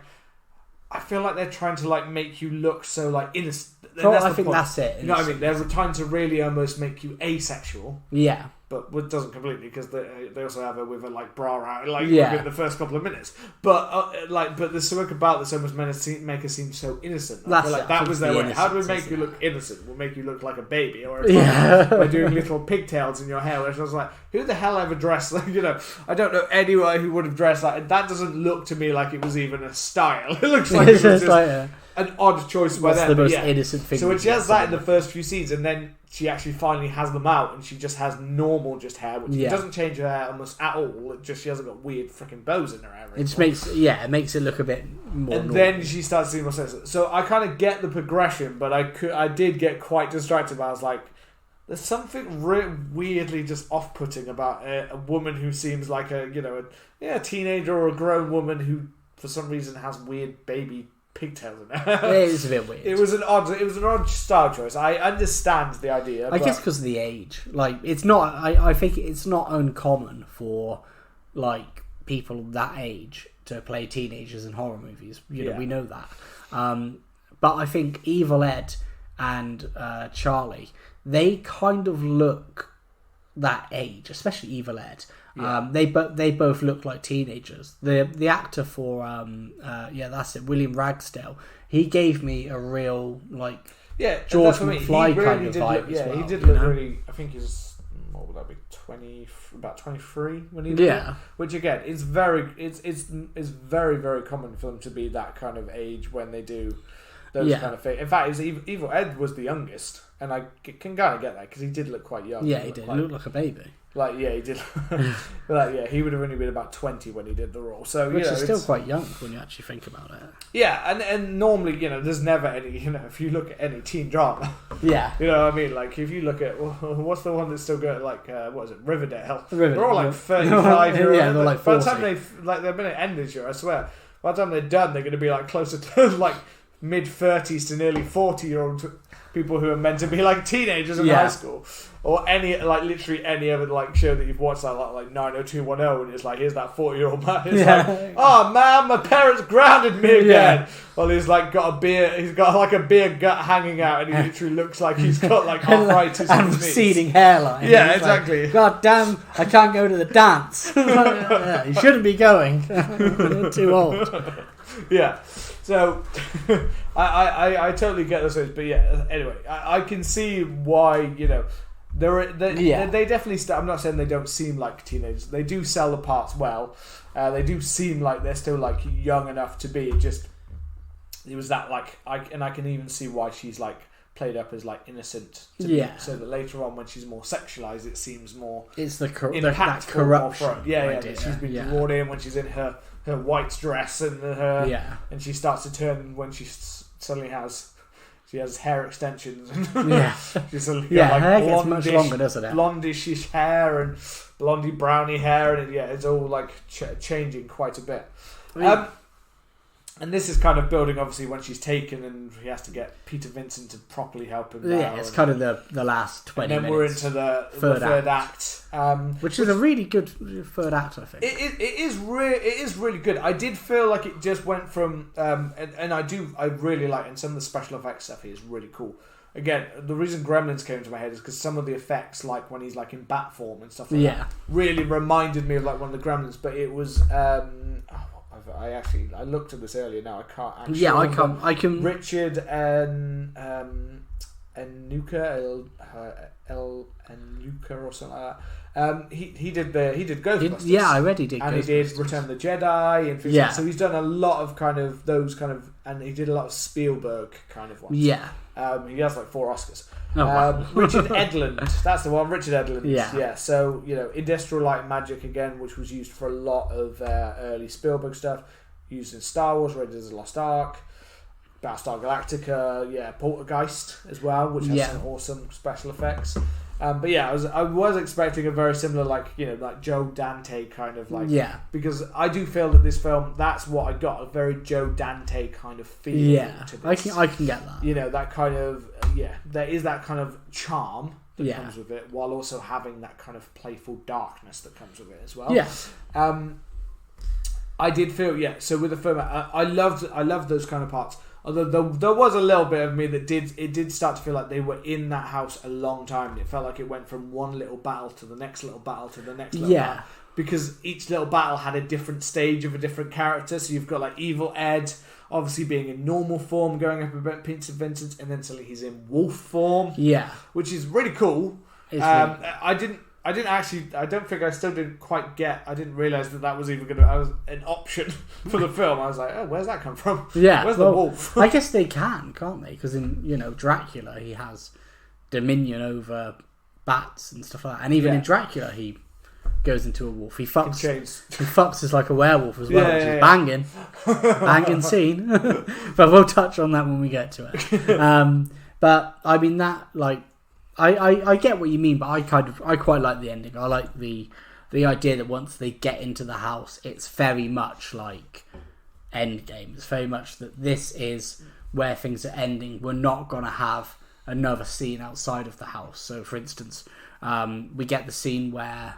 I feel like they're trying to like make you look so like innocent. I think that's it. You know what I mean? They're trying to really almost make you asexual. Yeah. But it doesn't completely because they also have her with a like bra out like within the first couple of minutes. But but there's something about this almost make her seem so innocent. I feel like that was their way. How do we make you look innocent? We'll make you look like a baby, or by doing little pigtails in your hair. Which I was like, who the hell ever dressed like, you know? I don't know anyone who would have dressed like. And that doesn't look to me like it was even a style. It looks like it was just an odd choice by them. The most innocent thing. So when she has that in the first few scenes, and then she actually finally has them out, and she just has normal hair, which doesn't change her hair almost at all. It just she hasn't got weird freaking bows in her hair. It just makes it look a bit more. And normal. Then she starts seeing more sense. So I kind of get the progression, but I did get quite distracted. But I was like, there's something weirdly just off-putting about a woman who seems like a teenager or a grown woman who for some reason has weird baby pigtails in it. It is a bit weird. It was an odd style choice. I understand the idea. I guess because of the age. Like, it's not. I think it's not uncommon for like people that age to play teenagers in horror movies. You know, we know that. But I think Evil Ed and Charlie, they kind of look that age, especially Evil Ed. Yeah. They both look like teenagers. The actor for that's it, William Ragsdale. He gave me a real like George McFly kind of vibe. He did look really. I think he's what would that be, about 23 when he did it. Which again is very very very common for them to be that kind of age when they do those kind of things. In fact, Evil Ed was the youngest, and I can kind of get that because he did look quite young. Yeah, he did. He looked like a baby. Like, he did. He would have only been about 20 when he did the role. So, which is still quite young when you actually think about it. Yeah, and normally, there's never any, if you look at any teen drama. Yeah. You know what I mean? Like, if you look at, what's the one that's still going, like, what is it, Riverdale? They're all like 35 year old. Yeah, they're like 40. By the time they've been at end this year, I swear. By the time they're done, they're going to be like closer to like mid-30s to nearly 40-year-old people who are meant to be like teenagers in high school, or literally any other like show that you've watched like 90210, and it's like, here's that 40-year-old man. It's like, oh man, my parents grounded me again. Well, he's like got a beer. He's got like a beer gut hanging out, and he literally looks like he's got like arthritis and receding hairline. Yeah, exactly. Like, God damn, I can't go to the dance. You shouldn't be going. You're too old. Yeah. So, I totally get those things, but anyway, I can see why, they definitely, I'm not saying they don't seem like teenagers, they do sell the parts well, they do seem like they're still like young enough to be, it was that like, I can even see why she's like played up as like innocent to me, so that later on when she's more sexualized it seems more it's the impactful, corruption that she's been brought in when she's in her white dress and and she starts to turn when she suddenly has hair extensions and she's suddenly got like hair gets much longer, doesn't it? Blondish hair and blondie browny hair, and it's all like changing quite a bit. And this is kind of building, obviously, when she's taken and he has to get Peter Vincent to properly help him. Yeah, it's kind of the last 20 minutes. And then we're into the third act. Which is a really good third act, I think. It is really good. I did feel like it just went from... and I really like... And some of the special effects stuff here is really cool. Again, the reason Gremlins came to my head is because some of the effects, like when he's like in bat form and stuff like that, really reminded me of like one of the Gremlins. But it was... I looked at this earlier. Now I can't actually. Yeah, I can. Richard and Nuka El and Luca or something like that. He did Ghostbusters. Yeah, I already did. And he did Return of the Jedi. And so he's done a lot of kind of those kind of, and he did a lot of Spielberg kind of ones. Yeah. He has like 4 Oscars. Oh, wow. Richard Edlund, that's the one. Richard Edlund. Yeah. So Industrial Light and Magic again, which was used for a lot of early Spielberg stuff, used in Star Wars, Raiders of the Lost Ark, Battlestar Galactica, Poltergeist as well, which has some awesome special effects. But yeah, I was expecting a very similar, like Joe Dante kind of because I do feel that this film, that's what I got, a very Joe Dante kind of feeling to this. I can get that. That kind of there is that kind of charm that comes with it, while also having that kind of playful darkness that comes with it as well. Yeah. I did feel so with the film, I loved those kind of parts. Although there was a little bit of me that did start to feel like they were in that house a long time. And it felt like it went from one little battle to the next little battle to the next little battle. Because each little battle had a different stage of a different character. So you've got like Evil Ed, obviously being in normal form, going up a Peter Vincent, and then suddenly he's in wolf form. Yeah, which is really cool. I didn't realise that was even an option for the film. I was like, oh, where's that come from? Yeah, where's the wolf? I guess they can't they? Because in Dracula, he has dominion over bats and stuff like that, and even in Dracula, he goes into a wolf. He fucks as like a werewolf as well, which is banging scene. But we'll touch on that when we get to it. But I mean that like. I get what you mean, but I quite like the ending. I like the idea that once they get into the house, it's very much like Endgame. It's very much that this is where things are ending. We're not going to have another scene outside of the house. So, for instance, we get the scene where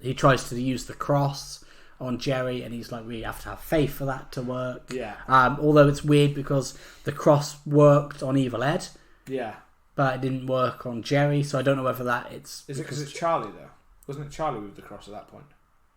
he tries to use the cross on Jerry, and he's like, we have to have faith for that to work. Yeah. Although it's weird because the cross worked on Evil Ed. Yeah. But it didn't work on Jerry, so I don't know whether that it's... Is it because it's Charlie, though? Wasn't it Charlie with the cross at that point?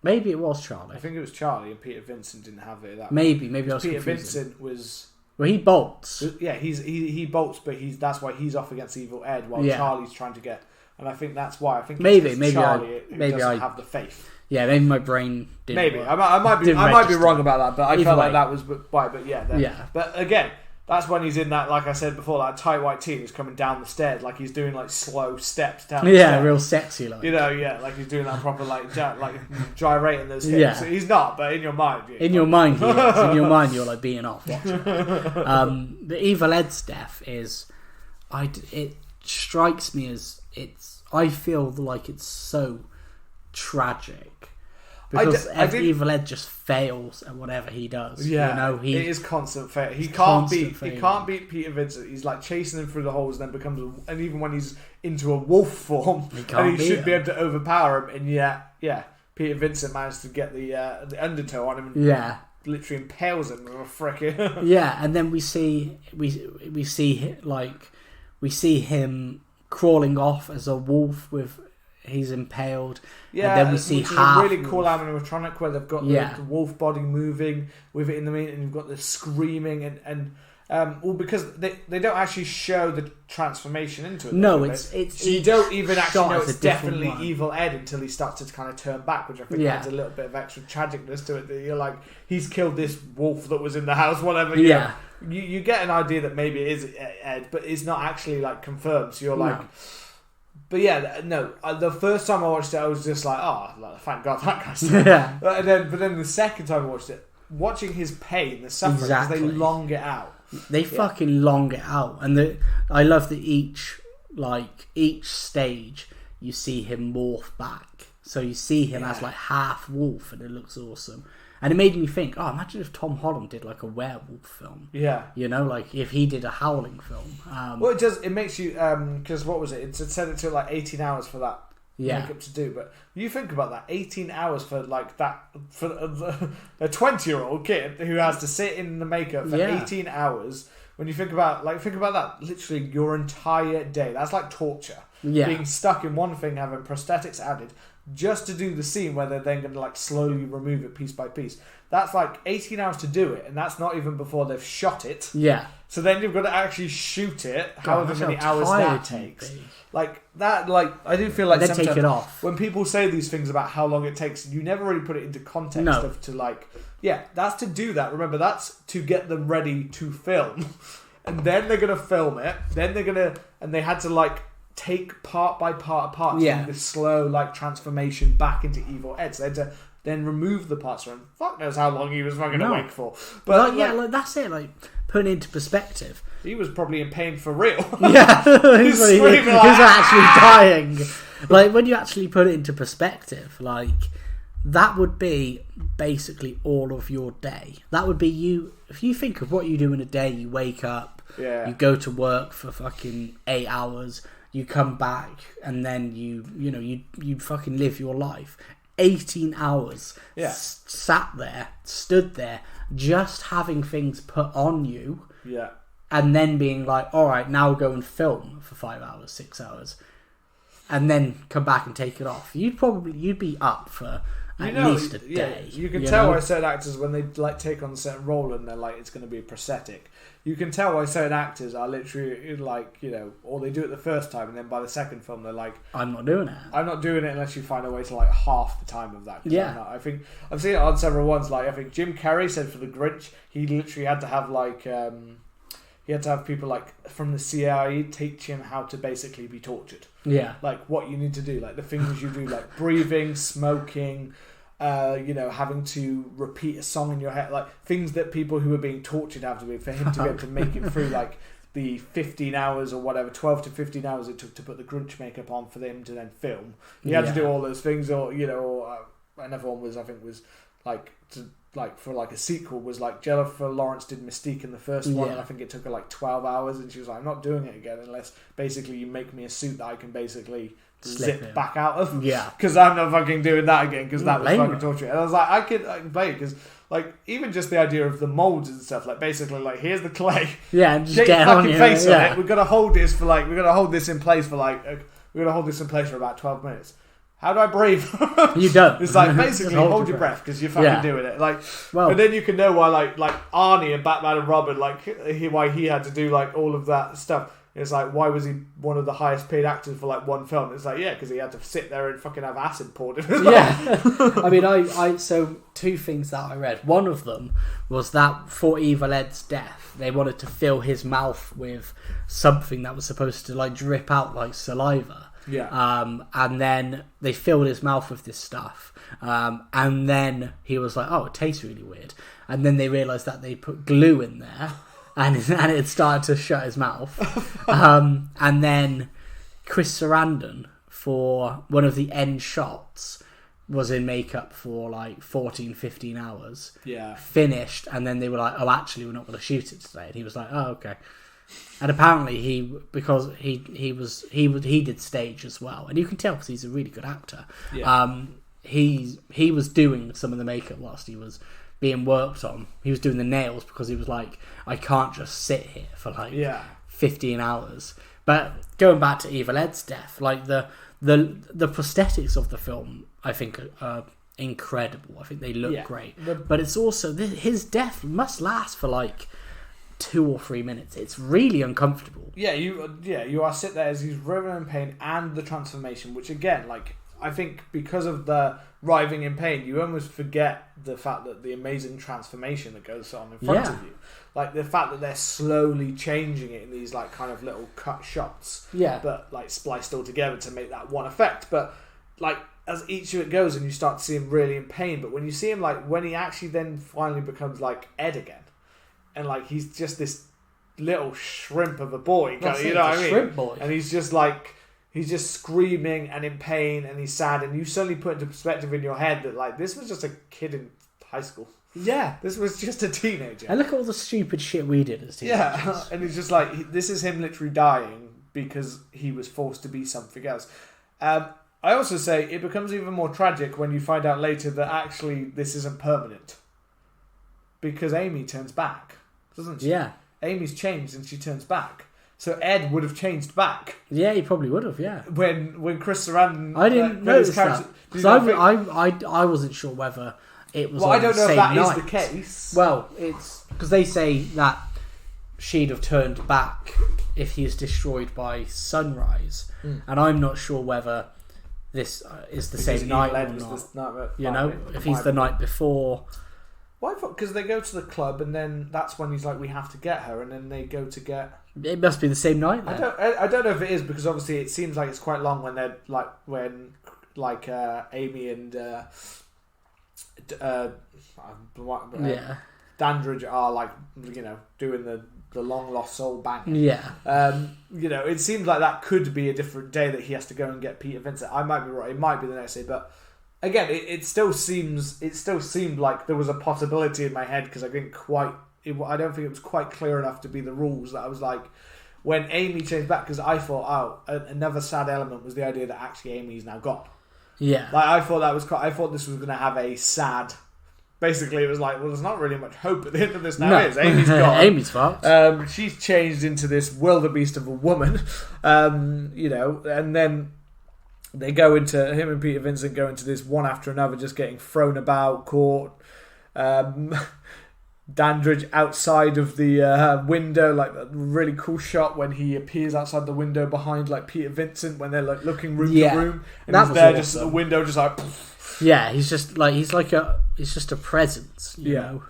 Maybe it was Charlie. I think it was Charlie, and Peter Vincent didn't have it at that Maybe I was Peter confusing. Vincent was... Well, he bolts. Yeah, he bolts, but that's why he's off against Evil Ed, while Charlie's trying to get... And I think that's why. I think maybe Charlie doesn't have the faith. Yeah, maybe my brain didn't Maybe. work. I might be wrong about that, but I felt like that was... But yeah. But again... That's when he's in that, like I said before, that tight white tee who's coming down the stairs, like he's doing like slow steps down the stairs. Yeah, real sexy like. Like he's doing that proper like gyrating those hips. Yeah. So he's not, but in your mind. In your mind, he is. In your mind, you're like being off watching. The Evil Ed's death is, it strikes me as I feel like it's so tragic. Because Evil Ed just fails at whatever he does. Yeah, it is constant fail. He can't beat Peter Vincent. He's like chasing him through the holes, and then becomes, and even when he's into a wolf form, he should be able to overpower him. And Peter Vincent managed to get the undertow on him, and literally impales him with a frickin'. And then we see him crawling off as a wolf with. He's impaled. Yeah, and then we see half a really cool animatronic where they've got the wolf body moving with it in the meat, and you've got the screaming and because they don't actually show the transformation into it. No, it's so you don't even actually know it's definitely Evil Ed until he starts to kind of turn back, which I think adds a little bit of extra tragicness to it. That you're like, he's killed this wolf that was in the house, whatever. Yeah, you get an idea that maybe it is Ed, but it's not actually like confirmed. So you're like. But the first time I watched it, I was just like, oh, thank God that guy's dead. Yeah. But then the second time I watched it, watching his pain, the suffering, because they long it out. They fucking long it out. And I love that each stage, you see him morph back. So you see him as like half wolf, and it looks awesome. And it made me think, oh, imagine if Tom Holland did like a werewolf film. Yeah. You know, like if he did a Howling film. Well, it makes you, because what was it? It said it took like 18 hours for that makeup to do. But you think about that, 18 hours for like that, for a 20-year-old kid who has to sit in the makeup for 18 hours. When you think about that, literally your entire day. That's like torture. Yeah. Being stuck in one thing, having prosthetics added, just to do the scene where they're then going to like slowly remove it piece by piece. That's like 18 hours to do it, and that's not even before they've shot it. Yeah. So then you've got to actually shoot it, however many hours that takes. Like that, like I do feel like then take it off. When people say these things about how long it takes, you never really put it into context of to like, yeah, that's to do that. Remember, that's to get them ready to film, and then they're gonna film it. Then they had to like take part by part apart to do this slow like transformation back into Evil Ed. So they had to then remove the parts from him. Fuck knows how long he was fucking awake for. But like, that's it. Like putting it into perspective. He was probably in pain for real. Yeah, he was actually dying. Like when you actually put it into perspective, like that would be basically all of your day. That would be you. If you think of what you do in a day, you wake up, you go to work for fucking 8 hours, you come back, and then you fucking live your life. 18 hours sat there, stood there, just having things put on you. Yeah. And then being like, all right, now go and film for 5 hours, 6 hours, and then come back and take it off. You'd be up for at least a day. You can tell why certain actors, when they like take on a certain role and they're like, it's going to be a prosthetic. You can tell why certain actors are literally like, or they do it the first time and then by the second film they're like, I'm not doing it. I'm not doing it unless you find a way to like half the time of that. Yeah. I think I've seen it on several ones. Like I think Jim Carrey said for The Grinch, he literally had to have like, he had to have people like from the CIA teach him how to basically be tortured. Yeah. Like what you need to do, like the things you do, like breathing, smoking, having to repeat a song in your head, like things that people who are being tortured have to do for him to be able to make it through like the 15 hours or whatever, 12 to 15 hours it took to put the Grinch makeup on for them to then film. He had to do all those things, or another one was, I think was like for like a sequel was like Jennifer Lawrence did Mystique in the first one, and I think it took her like 12 hours, and she was like, I'm not doing it again unless basically you make me a suit that I can basically zip back out of. Yeah. Because I'm not fucking doing that again, because that was fucking torture. And I was like, I can play it, because like even just the idea of the molds and stuff, like basically like here's the clay. Yeah, and just get your fucking face on it. We're gonna hold this in place for about 12 minutes. How do I breathe? You don't. It's like basically hold your breath because you're fucking doing it. Like, and then you can know why like Arnie and Batman and Robin, like why he had to do like all of that stuff. It's like, why was he one of the highest paid actors for like one film? It's like, because he had to sit there and fucking have acid poured in his mouth. I mean, so two things that I read. One of them was that for Evil Ed's death, they wanted to fill his mouth with something that was supposed to like drip out like saliva. Yeah. And then they filled his mouth with this stuff. And then he was like, oh, it tastes really weird. And then they realised that they put glue in there. And it started to shut his mouth. And then Chris Sarandon, for one of the end shots, was in makeup for like 14, 15 hours. Yeah. Finished, and then they were like, oh, actually, we're not going to shoot it today. And he was like, oh, okay. And apparently he did stage as well. And you can tell because he's a really good actor. Yeah. He was doing some of the makeup whilst he was being worked on. He was doing the nails because he was like, I can't just sit here for like 15 hours. But going back to Evil Ed's death, like the prosthetics of the film, I think are incredible. I think they look great. But it's also his death must last for like 2 or 3 minutes. It's really uncomfortable. You are sit there as he's writhing in pain and the transformation, which again, like I think because of the writhing in pain, you almost forget the fact that the amazing transformation that goes on in front of you. Like the fact that they're slowly changing it in these like kind of little cut shots. Yeah. But like spliced all together to make that one effect. But like as each of it goes and you start to see him really in pain, but when you see him like when he actually then finally becomes like Ed again, and like he's just this little shrimp of a boy, you know what I mean? Shrimp boy. And he's just like, he's just screaming and in pain and he's sad, and you suddenly put into perspective in your head that like this was just a kid in high school. Yeah. This was just a teenager. And look at all the stupid shit we did as teenagers. Yeah, and it's just like, this is him literally dying because he was forced to be something else. I also say it becomes even more tragic when you find out later that actually this isn't permanent. Because Amy turns back, doesn't she? Yeah. Amy's changed and she turns back. So Ed would have changed back. Yeah, he probably would have, yeah. When Chris Sarandon... I didn't notice that. Because I wasn't sure whether it was on the same night. I don't know if that is the case. Well, it's... Because they say that she'd have turned back if he is destroyed by sunrise. And I'm not sure whether this is the same night or not. You know, if he's the night before... Well, I thought because they go to the club and then that's when he's like, we have to get her, and then they go to get. It must be the same night. Then. I don't know if it is because obviously it seems like it's quite long when they're like Amy and Dandridge are like doing the long lost soul bang. Yeah. It seems like that could be a different day that he has to go and get Peter Vincent. I might be right. It might be the next day, but. Again, it still seemed like there was a possibility in my head because I didn't quite. I don't think it was quite clear enough to be the rules. That I was like, when Amy changed back, because I thought, another sad element was the idea that actually Amy's now gone. Yeah, like I thought this was going to have a sad. Basically, it was like, well, there's not really much hope at the end of this now. Is Amy's gone? Amy's fucked. She's changed into this wildebeest of a woman. And then. They go into him and Peter Vincent go into this one after another, just getting thrown about, caught. Dandridge outside of the window, like a really cool shot when he appears outside the window behind like Peter Vincent when they're like looking room to room, and he's there just at the window, just like. Yeah, he's just a presence, you know.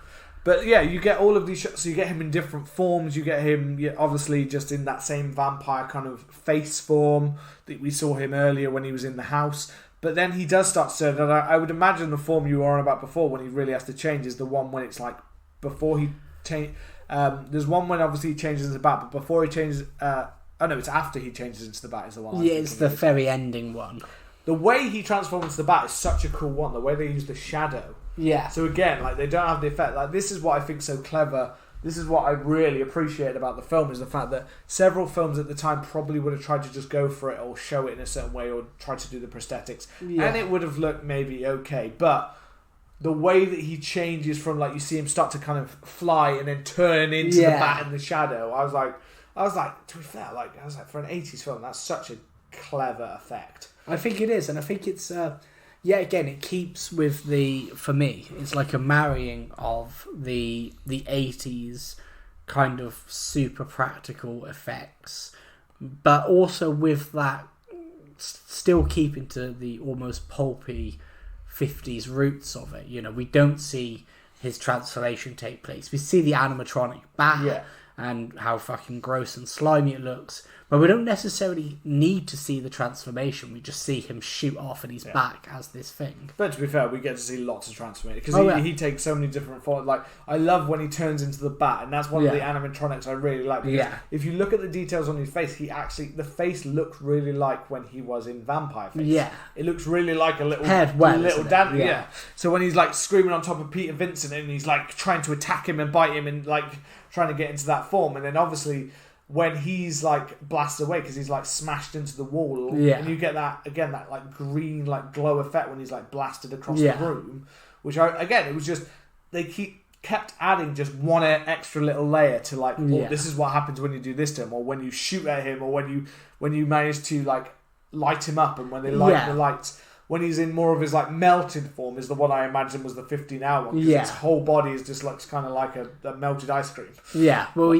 But yeah, you get all of these shots. So you get him in different forms. You get him obviously just in that same vampire kind of face form that we saw him earlier when he was in the house. But then he does start to turn. And I would imagine the form you were on about before, when he really has to change, is the one when it's like before he change. There's one when obviously he changes into the bat, but before he changes. It's after he changes into the bat is the one. Yeah, it's the very ending one. The way he transforms into the bat is such a cool one. The way they use the shadow. Yeah. So again, like they don't have the effect. Like this is what I think so clever. This is what I really appreciate about the film is the fact that several films at the time probably would have tried to just go for it or show it in a certain way or try to do the prosthetics, and it would have looked maybe okay. But the way that he changes from like you see him start to kind of fly and then turn into the bat in the shadow, I was like, to be fair, for an 80s film, that's such a clever effect. I think it is, and I think it's. Again, it keeps with for me, it's like a marrying of the 80s kind of super practical effects, but also with that still keeping to the almost pulpy 50s roots of it. We don't see his transformation take place. We see the animatronic bat and how fucking gross and slimy it looks, but we don't necessarily need to see the transformation. We just see him shoot off and he's back as this thing. But to be fair, we get to see lots of transformation because he takes so many different forms. Like I love when he turns into the bat, and that's one of the animatronics I really like. If you look at the details on his face, the face looks really like when he was in Vampire Face. Yeah, it looks really like a little Dandy. Yeah. So when he's like screaming on top of Peter Vincent and he's like trying to attack him and bite him and like trying to get into that form, and then obviously. When he's like blasted away because he's like smashed into the wall, and you get that like green like glow effect when he's like blasted across the room, which it was just they kept adding just one extra little layer to like this is what happens when you do this to him, or when you shoot at him, or when you manage to like light him up, and when they light the lights. When he's in more of his like melted form is the one I imagine was the 15 hour one. His whole body is just looks kind of like a melted ice cream. Yeah, well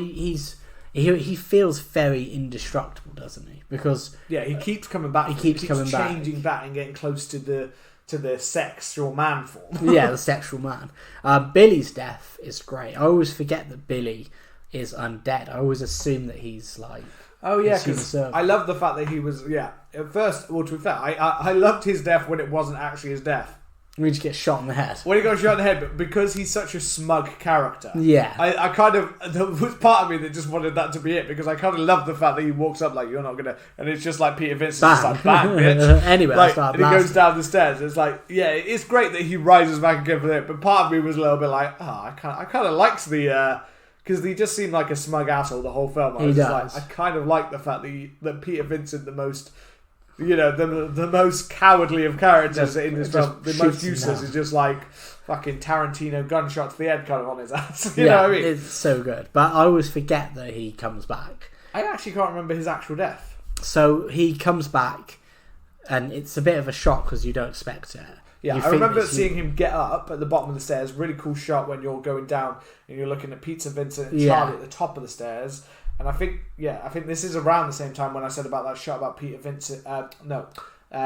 He feels very indestructible, doesn't he? Because he keeps coming back. He keeps changing back and getting close to the sexual man form. The sexual man. Billy's death is great. I always forget that Billy is undead. I always assume that he's like. Oh yeah, because I love the fact that he was. Yeah, at first, well, to be fair, I loved his death when it wasn't actually his death. When he just gets shot in the head. When he got shot in the head, but because he's such a smug character. Yeah. I kind of... There was part of me that just wanted that to be it, because I kind of love the fact that he walks up like, you're not going to... And it's just like Peter Vincent's just like, bang, bitch. Anyway, like, and he goes down the stairs. It's like, yeah, it's great that he rises back again for it, but part of me was a little bit like, I kind of liked the... Because he just seemed like a smug asshole the whole film. I was just like, I kind of like the fact that Peter Vincent, the most... the most cowardly of characters in this film, the most useless, is just like fucking Tarantino gunshot to the head kind of on his ass. You know what I mean? It's so good. But I always forget that he comes back. I actually can't remember his actual death. So he comes back, and it's a bit of a shock because you don't expect it. Yeah, I remember seeing him get up at the bottom of the stairs. Really cool shot when you're going down and you're looking at Pizza Vincent and Charlie at the top of the stairs. And I think this is around the same time when I said about that shot about Peter Vincent.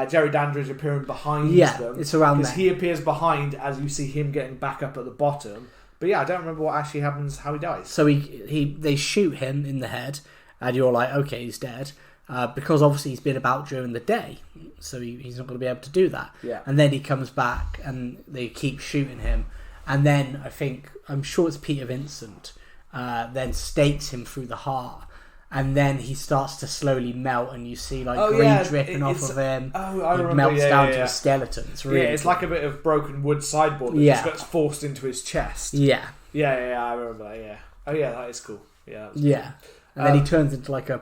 Jerry Dandridge appearing behind them. Yeah, it's around there. Because he appears behind as you see him getting back up at the bottom. But yeah, I don't remember what actually happens, how he dies. So they shoot him in the head, and you're like, okay, he's dead. Because obviously he's been about during the day, so he's not going to be able to do that. Yeah. And then he comes back, and they keep shooting him. And then I'm sure it's Peter Vincent, then stakes him through the heart, and then he starts to slowly melt, and you see green dripping off of him. It melts down to a skeleton. It's really it's like a bit of broken wood sideboard that just gets forced into his chest. Yeah, I remember that. Yeah, oh yeah, that is cool. Yeah, cool. And then he turns into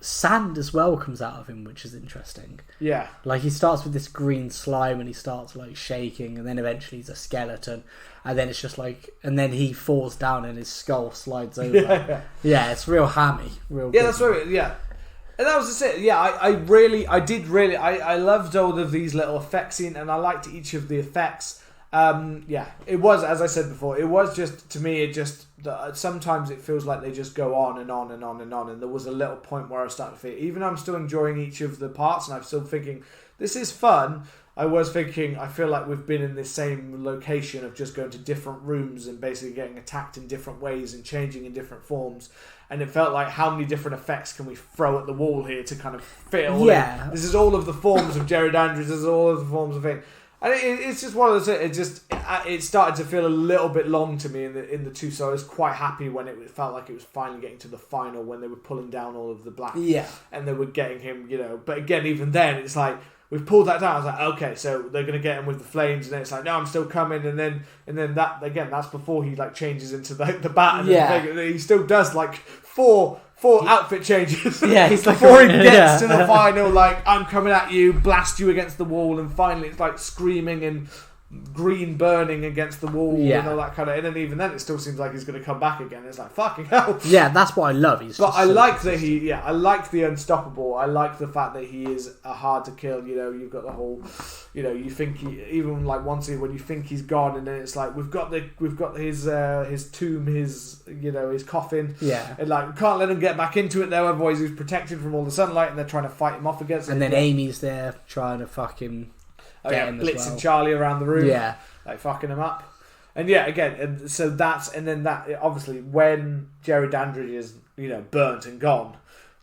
sand as well comes out of him, which is interesting. Yeah. He starts with this green slime and he starts shaking, and then eventually he's a skeleton, and then it's just and then he falls down and his skull slides over. Yeah, it's real hammy. That's right. Yeah. And that was just it. Yeah, I loved all of these little effects in, and I liked each of the effects. It was, as I said before, it was just, to me, sometimes it feels like they just go on and on and on and on, and there was a little point where I started to feel, even I'm still enjoying each of the parts, and I'm still thinking, this is fun, I was thinking, I feel like we've been in this same location of just going to different rooms and basically getting attacked in different ways and changing in different forms, and it felt like, how many different effects can we throw at the wall here to kind of fit all in? This is all of the forms of Jerry Dandridge, this is all of the forms of things. And it's just one of those. It started to feel a little bit long to me in the two. So I was quite happy when it felt like it was finally getting to the final, when they were pulling down all of the black. Yeah. And they were getting him, But again, even then, it's like we've pulled that down. I was like, okay, so they're going to get him with the flames, and then it's like, no, I'm still coming. And then that again, that's before he changes into the bat. And he still does four outfit changes. Yeah, he's before he gets to the final, I'm coming at you, blast you against the wall, and finally it's screaming and green burning against the wall and all that kind of. And then even then, it still seems like he's going to come back again. It's like, fucking hell. Yeah, that's what I love. I like that I like the unstoppable. I like the fact that he is a hard to kill. You've got the whole. You think even once when you think he's gone, and then it's like we've got his tomb, his coffin. Yeah. And we can't let him get back into it though, otherwise he's protected from all the sunlight, and they're trying to fight him off against it. And then Amy's there trying to fucking blitzing Charlie around the room. Yeah. Fucking him up. And again, and so that obviously when Jerry Dandridge is, burnt and gone,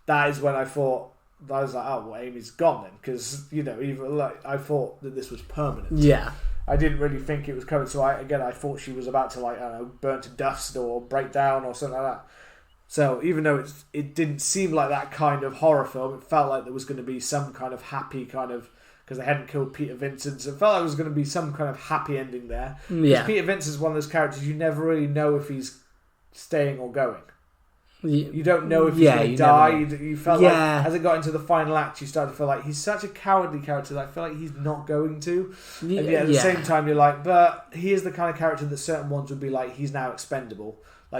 that is when I thought, I was like, oh, well, Amy's gone then, because even I thought that this was permanent. Yeah, I didn't really think it was coming. So I thought she was about to burn to dust or break down or something like that. So even though it didn't seem like that kind of horror film, it felt like there was going to be some kind of happy kind of, because they hadn't killed Peter Vincent, so it felt like there was going to be some kind of happy ending there. Yeah, Peter Vincent's one of those characters you never really know if he's staying or going. You don't know if he's going to die. You felt like as it got into the final act, you started to feel like he's such a cowardly character that I feel like he's not going to. And yet at the same time, you're like, but he is the kind of character that certain ones would be like, he's now expendable.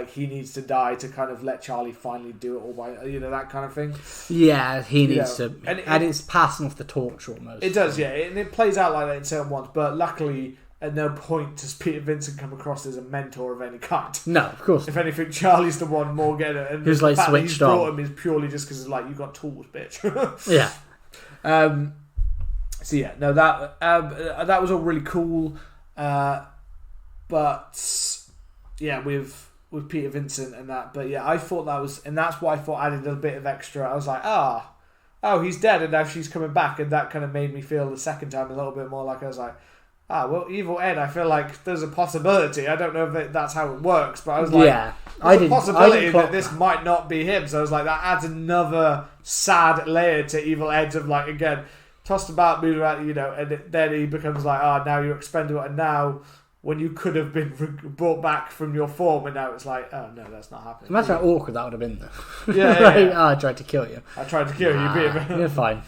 He needs to die to kind of let Charlie finally do it all by, that kind of thing. Yeah, he needs to. And it's passing off the torch almost. It does, and it plays out like that in certain ones, but luckily, at no point does Peter Vincent come across as a mentor of any kind. No, of course. If anything, Charlie's the one more getter. And who's the fact switched he's on. brought him is purely just because you got tools, bitch. Yeah. So yeah, no, that was all really cool. But yeah, with Peter Vincent and that. But yeah, I thought that was, and that's why I thought added a bit of extra. I was like, oh, he's dead, and now she's coming back, and that kind of made me feel the second time a little bit more like I was like, well, Evil Ed, I feel like there's a possibility. I don't know if that's how it works, but I was like, there's a possibility that this might not be him. So I was like, that adds another sad layer to Evil Ed's of like, again, tossed about, moved around, and then he becomes like, now you're expendable, and now when you could have been brought back from your form, and now it's like, oh no, that's not happening. Imagine how awkward that would have been, though. Yeah. I tried to kill you. I tried to kill you, Peter. You're fine.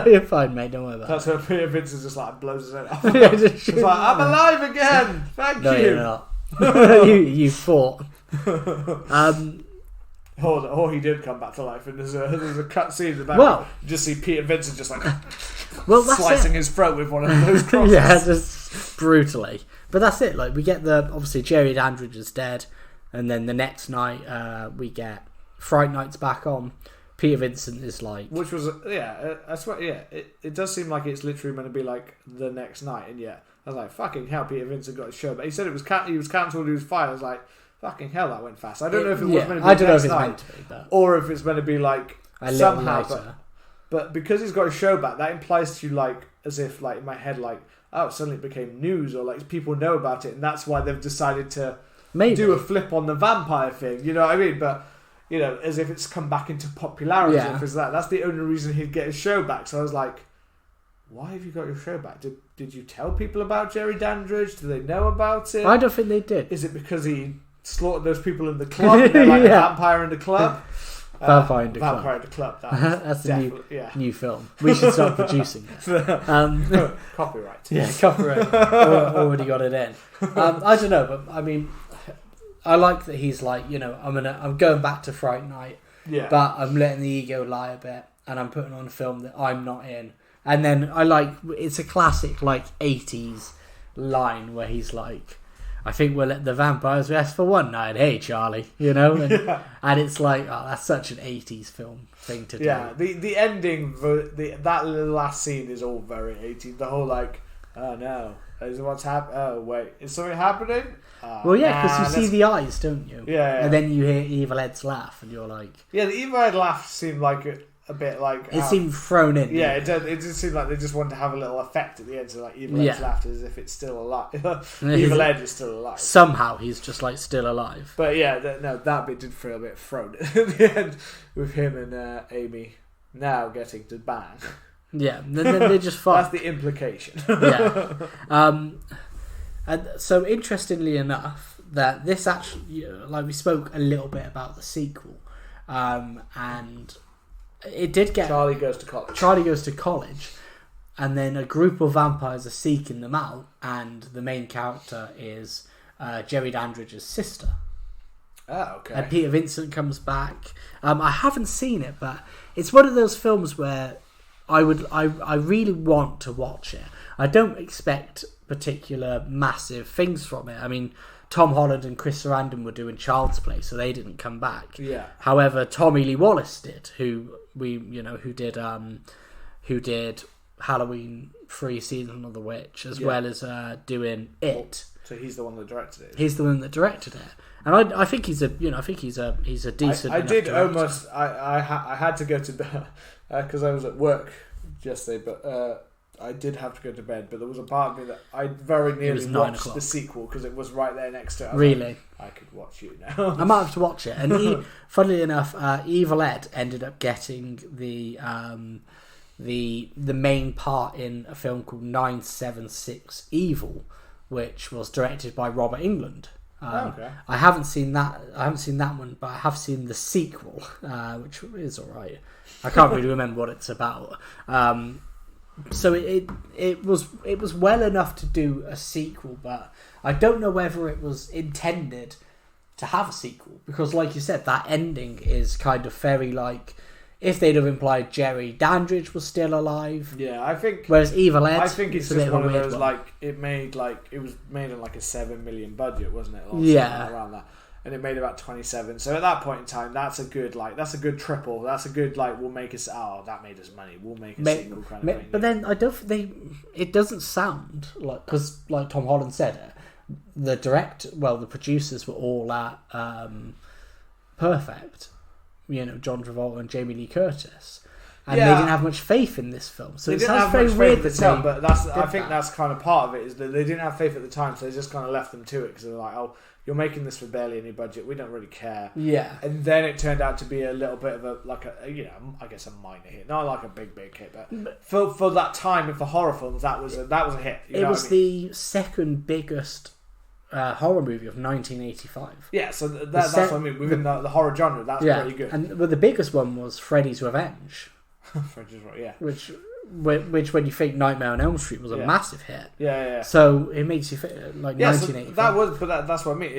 You're fine, mate. Don't worry about it. That's where Peter Vincent just like blows his head off. It's like, I'm alive again. Thank you. You're not. you fought. Or he did come back to life, and there's a cut scene in the back. Well, you just see Peter Vincent just like slicing his throat with one of those crosses. Yeah, just brutally. But that's it. Like, we get obviously Jerry Dandridge is dead, and then the next night we get Fright Night's back on. Peter Vincent is like, which was I swear, it does seem like it's literally meant to be like the next night, and I was like, fucking hell, Peter Vincent got his show, but he said he was cancelled, he was fired. I was like, fucking hell, that went fast. I don't know if it was meant to be I don't know if it's night, meant to be, but or if it's meant to be like somehow, later. But because he's got his show back, that implies to you like as if like in my head like, oh, suddenly it became news, or like people know about it, and that's why they've decided to do a flip on the vampire thing. You know what I mean? But as if it's come back into popularity. Yeah. Because that's the only reason he'd get his show back. So I was like, why have you got your show back? Did you tell people about Jerry Dandridge? Do they know about it? I don't think they did. Is it because he slaughtered those people in the club? And they're like a vampire in the club. Vampire in the Club. Vampire in the Club. That's the new film. We should start producing it. Copyright. Yeah, copyright. Already got it in. I don't know, but I mean, I like that he's like, I'm going back to Fright Night, but I'm letting the ego lie a bit, and I'm putting on a film that I'm not in. And then it's a classic like 80s line where he's like, I think we'll let the vampires rest for one night. Hey, Charlie, and it's like, oh, that's such an 80s film thing to do. Yeah, the ending, that last scene is all very 80s. The whole like, oh no, is what's happening? Oh wait, is something happening? Well, yeah, because you see the eyes, don't you? Yeah. And then you hear Evil Ed's laugh, and you're like, yeah, the Evil Ed laugh seemed like a bit like it seemed thrown in. Yeah, it just seemed like they just wanted to have a little effect at the end, so like Evil Ed's laughter as if it's still alive. Evil Ed is still alive. Somehow he's just like still alive. But yeah, that bit did feel a bit thrown at the end with him and Amy now getting to bang. Yeah, then they just fuck. That's the implication. Yeah. And so interestingly enough, that this actually, like we spoke a little bit about the sequel, and it did get Charlie Goes to College, and then a group of vampires are seeking them out, and the main character is Jerry Dandridge's sister. Oh, okay. And Peter Vincent comes back. I haven't seen it, but it's one of those films where I really want to watch it. I don't expect particular massive things from it. I mean, Tom Holland and Chris Sarandon were doing Child's Play, so they didn't come back. Yeah. However, Tommy Lee Wallace did, who did Halloween 3 Season of the Witch, as well as doing It. So he's the one that directed it. He's the one that directed it, and I think he's a decent. I did director. almost. I had to go to bed because I was at work yesterday, but I did have to go to bed. But there was a part of me that I very nearly watched the sequel because it was right there next to it. Really, I could watch you now. I might have to watch it. And funnily enough, Evil Ed ended up getting the main part in a film called 976 Evil, which was directed by Robert Englund. Okay. I haven't seen that one, but I have seen the sequel, which is alright. I can't really remember what it's about. So it was well enough to do a sequel, but I don't know whether it was intended to have a sequel, because like you said, that ending is kind of very like, if they'd have implied Jerry Dandridge was still alive. Yeah, I think. Whereas Evil Ed, I think it's just one of those like it was made on like a $7 million budget, wasn't it? Yeah, around that, and it made about 27. So at that point in time, that's a good triple. That's a good we'll make us. Oh, that made us money. We'll make a sequel kind of thing. But then I don't think it doesn't sound like, because like Tom Holland said it, the producers were all at Perfect. John Travolta and Jamie Lee Curtis. and they didn't have much faith in this film. So they didn't have much faith at the time, but I think that's kind of part of it, is that they didn't have faith at the time, so they just kind of left them to it, because they're like, oh, you're making this for barely any budget, we don't really care. Yeah. And then it turned out to be a little bit of I guess a minor hit, not like a big hit, but for that time and for horror films, that was a hit. It was the second biggest horror movie of 1985. Yeah, so that's what I mean. Within the horror genre, that's pretty good. And the biggest one was Freddy's Revenge. Freddy's Revenge, yeah. Which, when you think Nightmare on Elm Street was a massive hit. Yeah. So it makes you feel like 1985. So that was, but that's what I mean.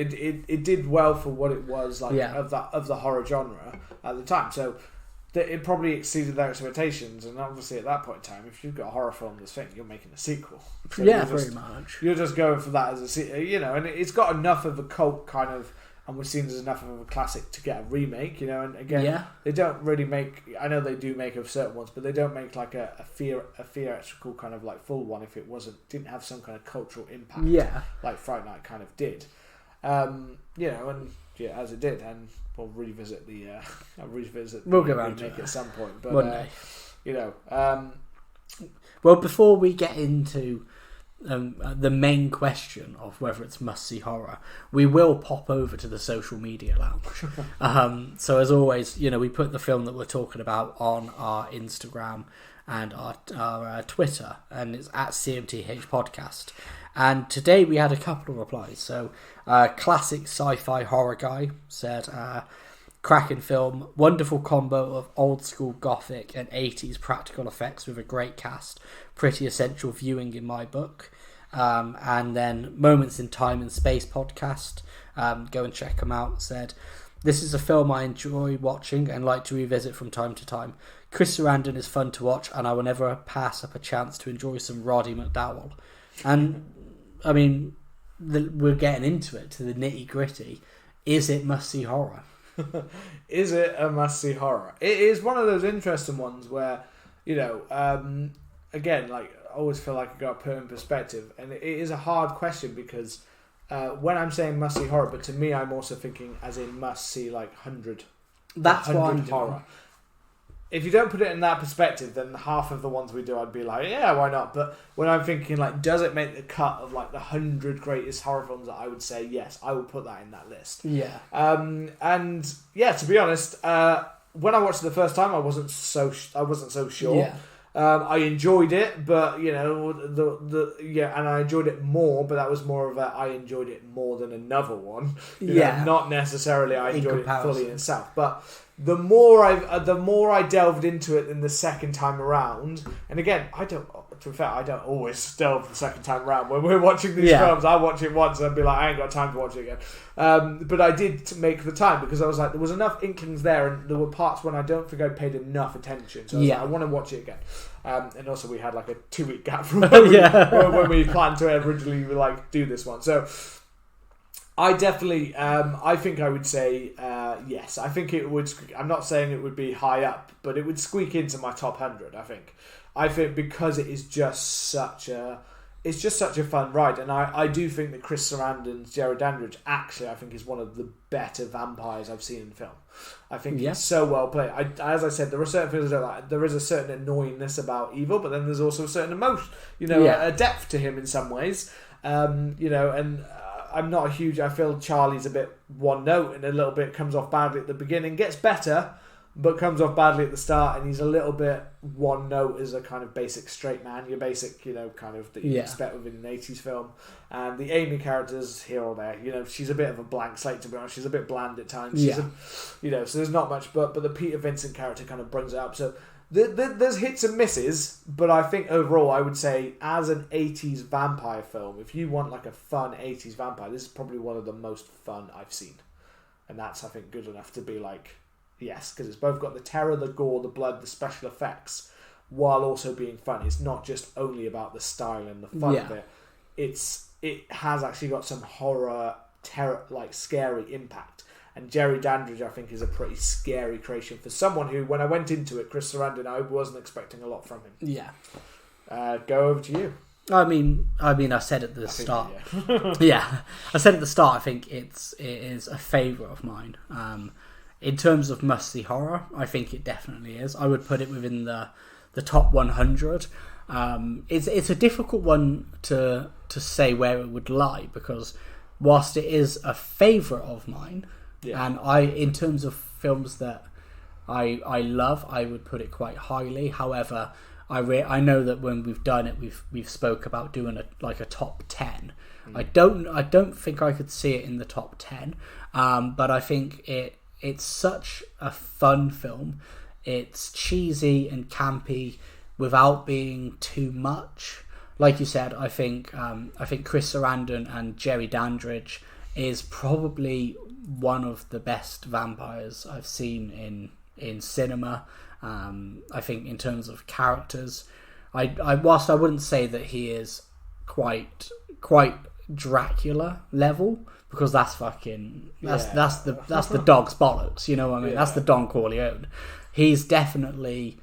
It did well for what it was like of the horror genre at the time. So it probably exceeded their expectations. And obviously, at that point in time, if you've got a horror film this thing, you're making a sequel. So pretty much. You're just going for that as a sequel, and it's got enough of a cult kind of. And we're seen as enough of a classic to get a remake, and again, they don't really make. I know they do make of certain ones, but they don't make like a theatrical kind of like full one if it didn't have some kind of cultural impact, like Fright Night kind of did, as it did, and we'll revisit the we'll get around to it at some point, but one day. Well, before we get into the main question of whether it's must-see horror, we will pop over to the social media lounge. So as always, we put the film that we're talking about on our Instagram and our Twitter, and it's at CMTH Podcast. And today we had a couple of replies. So classic sci-fi horror guy said, cracking film, wonderful combo of old school gothic and 80s practical effects with a great cast, pretty essential viewing in my book. And then Moments in Time and Space podcast, go and check them out, said, this is a film I enjoy watching and like to revisit from time to time. Chris Sarandon is fun to watch, and I will never pass up a chance to enjoy some Roddy McDowall. And I mean, we're getting into it, to the nitty gritty. Is it must-see horror? Is it a must-see horror? It is one of those interesting ones where, again, like, I always feel like I got to put in perspective, and it is a hard question because when I'm saying must-see horror, but to me, I'm also thinking as in must-see like 100. That's what I'm horror. doing. If you don't put it in that perspective, then half of the ones we do, I'd be like, yeah, why not? But when I'm thinking, like, does it make the cut of like the 100 greatest horror films, that I would say yes, I will put that in that list. Yeah. And yeah, to be honest, when I watched it the first time, I wasn't so sure. Yeah. I enjoyed it, but and I enjoyed it more, but that was more of I enjoyed it more than another one. Not necessarily I enjoyed it fully in itself, but the more I delved into it in the second time around, and again, to be fair, I don't always delve the second time around. When we're watching these films, I watch it once and be like, I ain't got time to watch it again. But I did make the time because I was like, there was enough inklings there, and there were parts when I don't think I paid enough attention. So I was like, I want to watch it again. And also we had like a 2-week gap from when we planned to originally do this one. So I definitely, I think I would say yes. I think it would. I'm not saying it would be high up, but it would squeak into my top 100. I think because it is just such a fun ride, and I do think that Chris Sarandon's Jerry Dandridge actually, I think, is one of the better vampires I've seen in film. I think it's so well played. As I said, there are certain things I don't like. There is a certain annoyingness about evil, but then there's also a certain emotion, a depth to him in some ways, and I'm not a huge. I feel Charlie's a bit one note and a little bit comes off badly at the beginning, gets better, but comes off badly at the start, and he's a little bit one note as a kind of basic straight man, your basic, kind of that you expect within an 80s film. And the Amy character's here or there, she's a bit of a blank slate, to be honest. She's a bit bland at times. So there's not much, but the Peter Vincent character kind of brings it up. So there's hits and misses, but I think overall I would say as an 80s vampire film, if you want like a fun 80s vampire, this is probably one of the most fun I've seen. And that's, I think, good enough to be like, yes, because it's both got the terror, the gore, the blood, the special effects, while also being fun. It's not just only about the style and the fun of it. It has actually got some horror, terror, like scary impact. And Jerry Dandridge, I think, is a pretty scary creation for someone who, when I went into it, Chris Sarandon, I wasn't expecting a lot from him. Yeah. Go over to you. I mean, I said at the start. I said at the start. I think it is a favourite of mine. in terms of must-see horror, I think it definitely is. I would put it within the top 100. It's a difficult one to say where it would lie, because whilst it is a favourite of mine, and in terms of films that I love, I would put it quite highly. However, I know that when we've done it, we've spoke about doing a top 10. I don't think I could see it in the top 10, but I think it's such a fun film. It's cheesy and campy without being too much. Like you said, I think Chris Sarandon and Jerry Dandridge is probably one of the best vampires I've seen in cinema. I think in terms of characters, whilst I wouldn't say that he is quite Dracula level, because that's the dog's bollocks, you know what I mean? That's the Don Corleone. He's definitely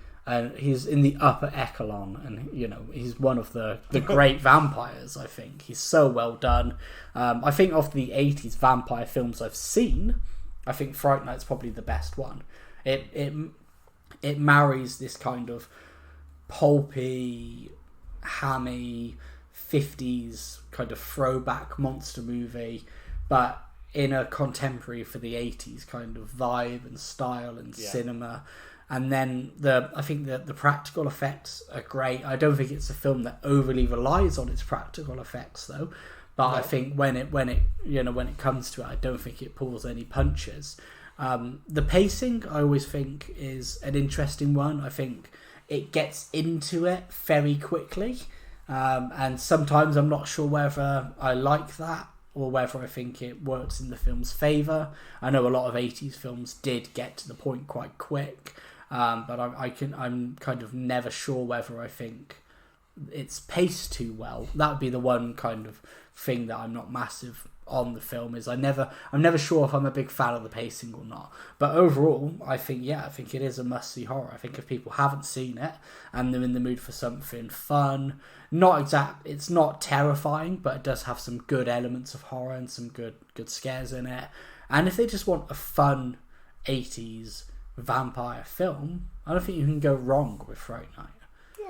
he's in the upper echelon, and you know, he's one of the great vampires. I think he's so well done. I think of the 80s vampire films I've seen, I think Fright Night's probably the best one. It marries this kind of pulpy, hammy 50s kind of throwback monster movie, but in a contemporary for the 80s kind of vibe and style and cinema. And then I think the practical effects are great. I don't think it's a film that overly relies on its practical effects though. But I think when it comes to it, I don't think it pulls any punches. The pacing, I always think, is an interesting one. I think it gets into it very quickly. And sometimes I'm not sure whether I like that or whether I think it works in the film's favour. I know a lot of 80s films did get to the point quite quick, but I'm kind of never sure whether I think it's paced too well. That would be the one kind of thing that I'm not massive on the film, is I'm never sure if I'm a big fan of the pacing or not. But overall, I think it is a must-see horror. I think if people haven't seen it and they're in the mood for something fun, it's not terrifying, but it does have some good elements of horror and some good scares in it. And if they just want a fun 80s vampire film, I don't think you can go wrong with Fright Night.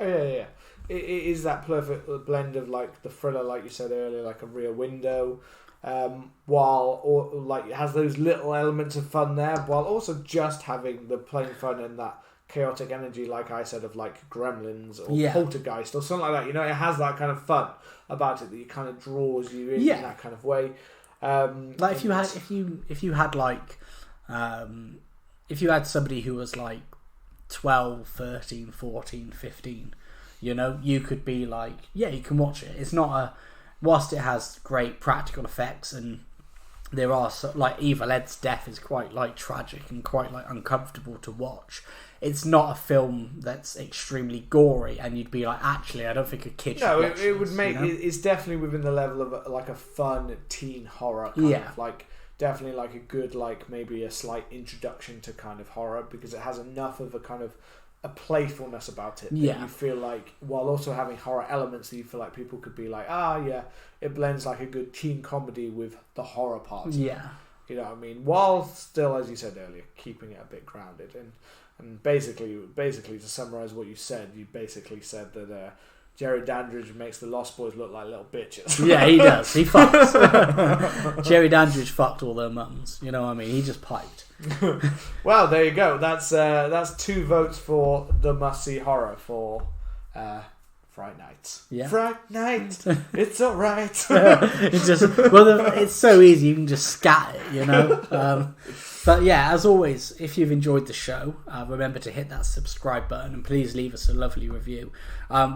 Yeah. It is that perfect blend of like the thriller, like you said earlier, like a Rear Window, it has those little elements of fun there, while also just having the plain fun and that chaotic energy, like I said, of like Gremlins or Poltergeist or something like that. You know, it has that kind of fun about it that kind of draws you in that kind of way. Like if you had somebody who was like 12, 13, 14, 15, you know, you could be like, you can watch it. It's not whilst it has great practical effects, and there are like Evil Ed's death is quite like tragic and quite like uncomfortable to watch. It's not a film that's extremely gory, and you'd be like, actually, I don't think a kid should watch it would this, make you know? It's definitely within the level of like a fun teen horror kind of like, definitely like a good, like maybe a slight introduction to kind of horror, because it has enough of a kind of a playfulness about it that you feel like, while also having horror elements, that you feel like people could be like, it blends like a good teen comedy with the horror part. You know what I mean? While still, as you said earlier, keeping it a bit grounded. And basically to summarise what you said, you basically said that Jerry Dandridge makes the Lost Boys look like little bitches. Yeah, he does. He fucks. Jerry Dandridge fucked all their mums. You know what I mean? He just piped. Well, there you go. That's 2 votes for the must-see horror for Fright Night. Yeah. Fright Night, it's alright. It's so easy. You can just scat it, you know. But yeah, as always, if you've enjoyed the show, remember to hit that subscribe button and please leave us a lovely review.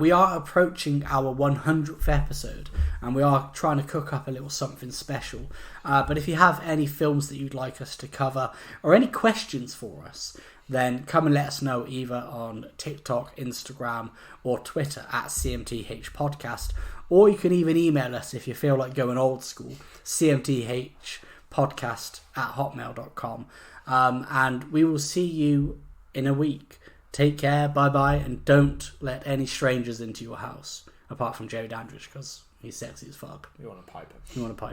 We are approaching our 100th episode, and we are trying to cook up a little something special. But if you have any films that you'd like us to cover, or any questions for us, then come and let us know either on TikTok, Instagram, or Twitter at CMTH Podcast. Or you can even email us if you feel like going old school, cmthpodcast@hotmail.com. And we will see you in a week. Take care, bye-bye, and don't let any strangers into your house, apart from Jerry Dandridge, because he's sexy as fuck. You want to pipe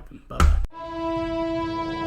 him. Bye-bye.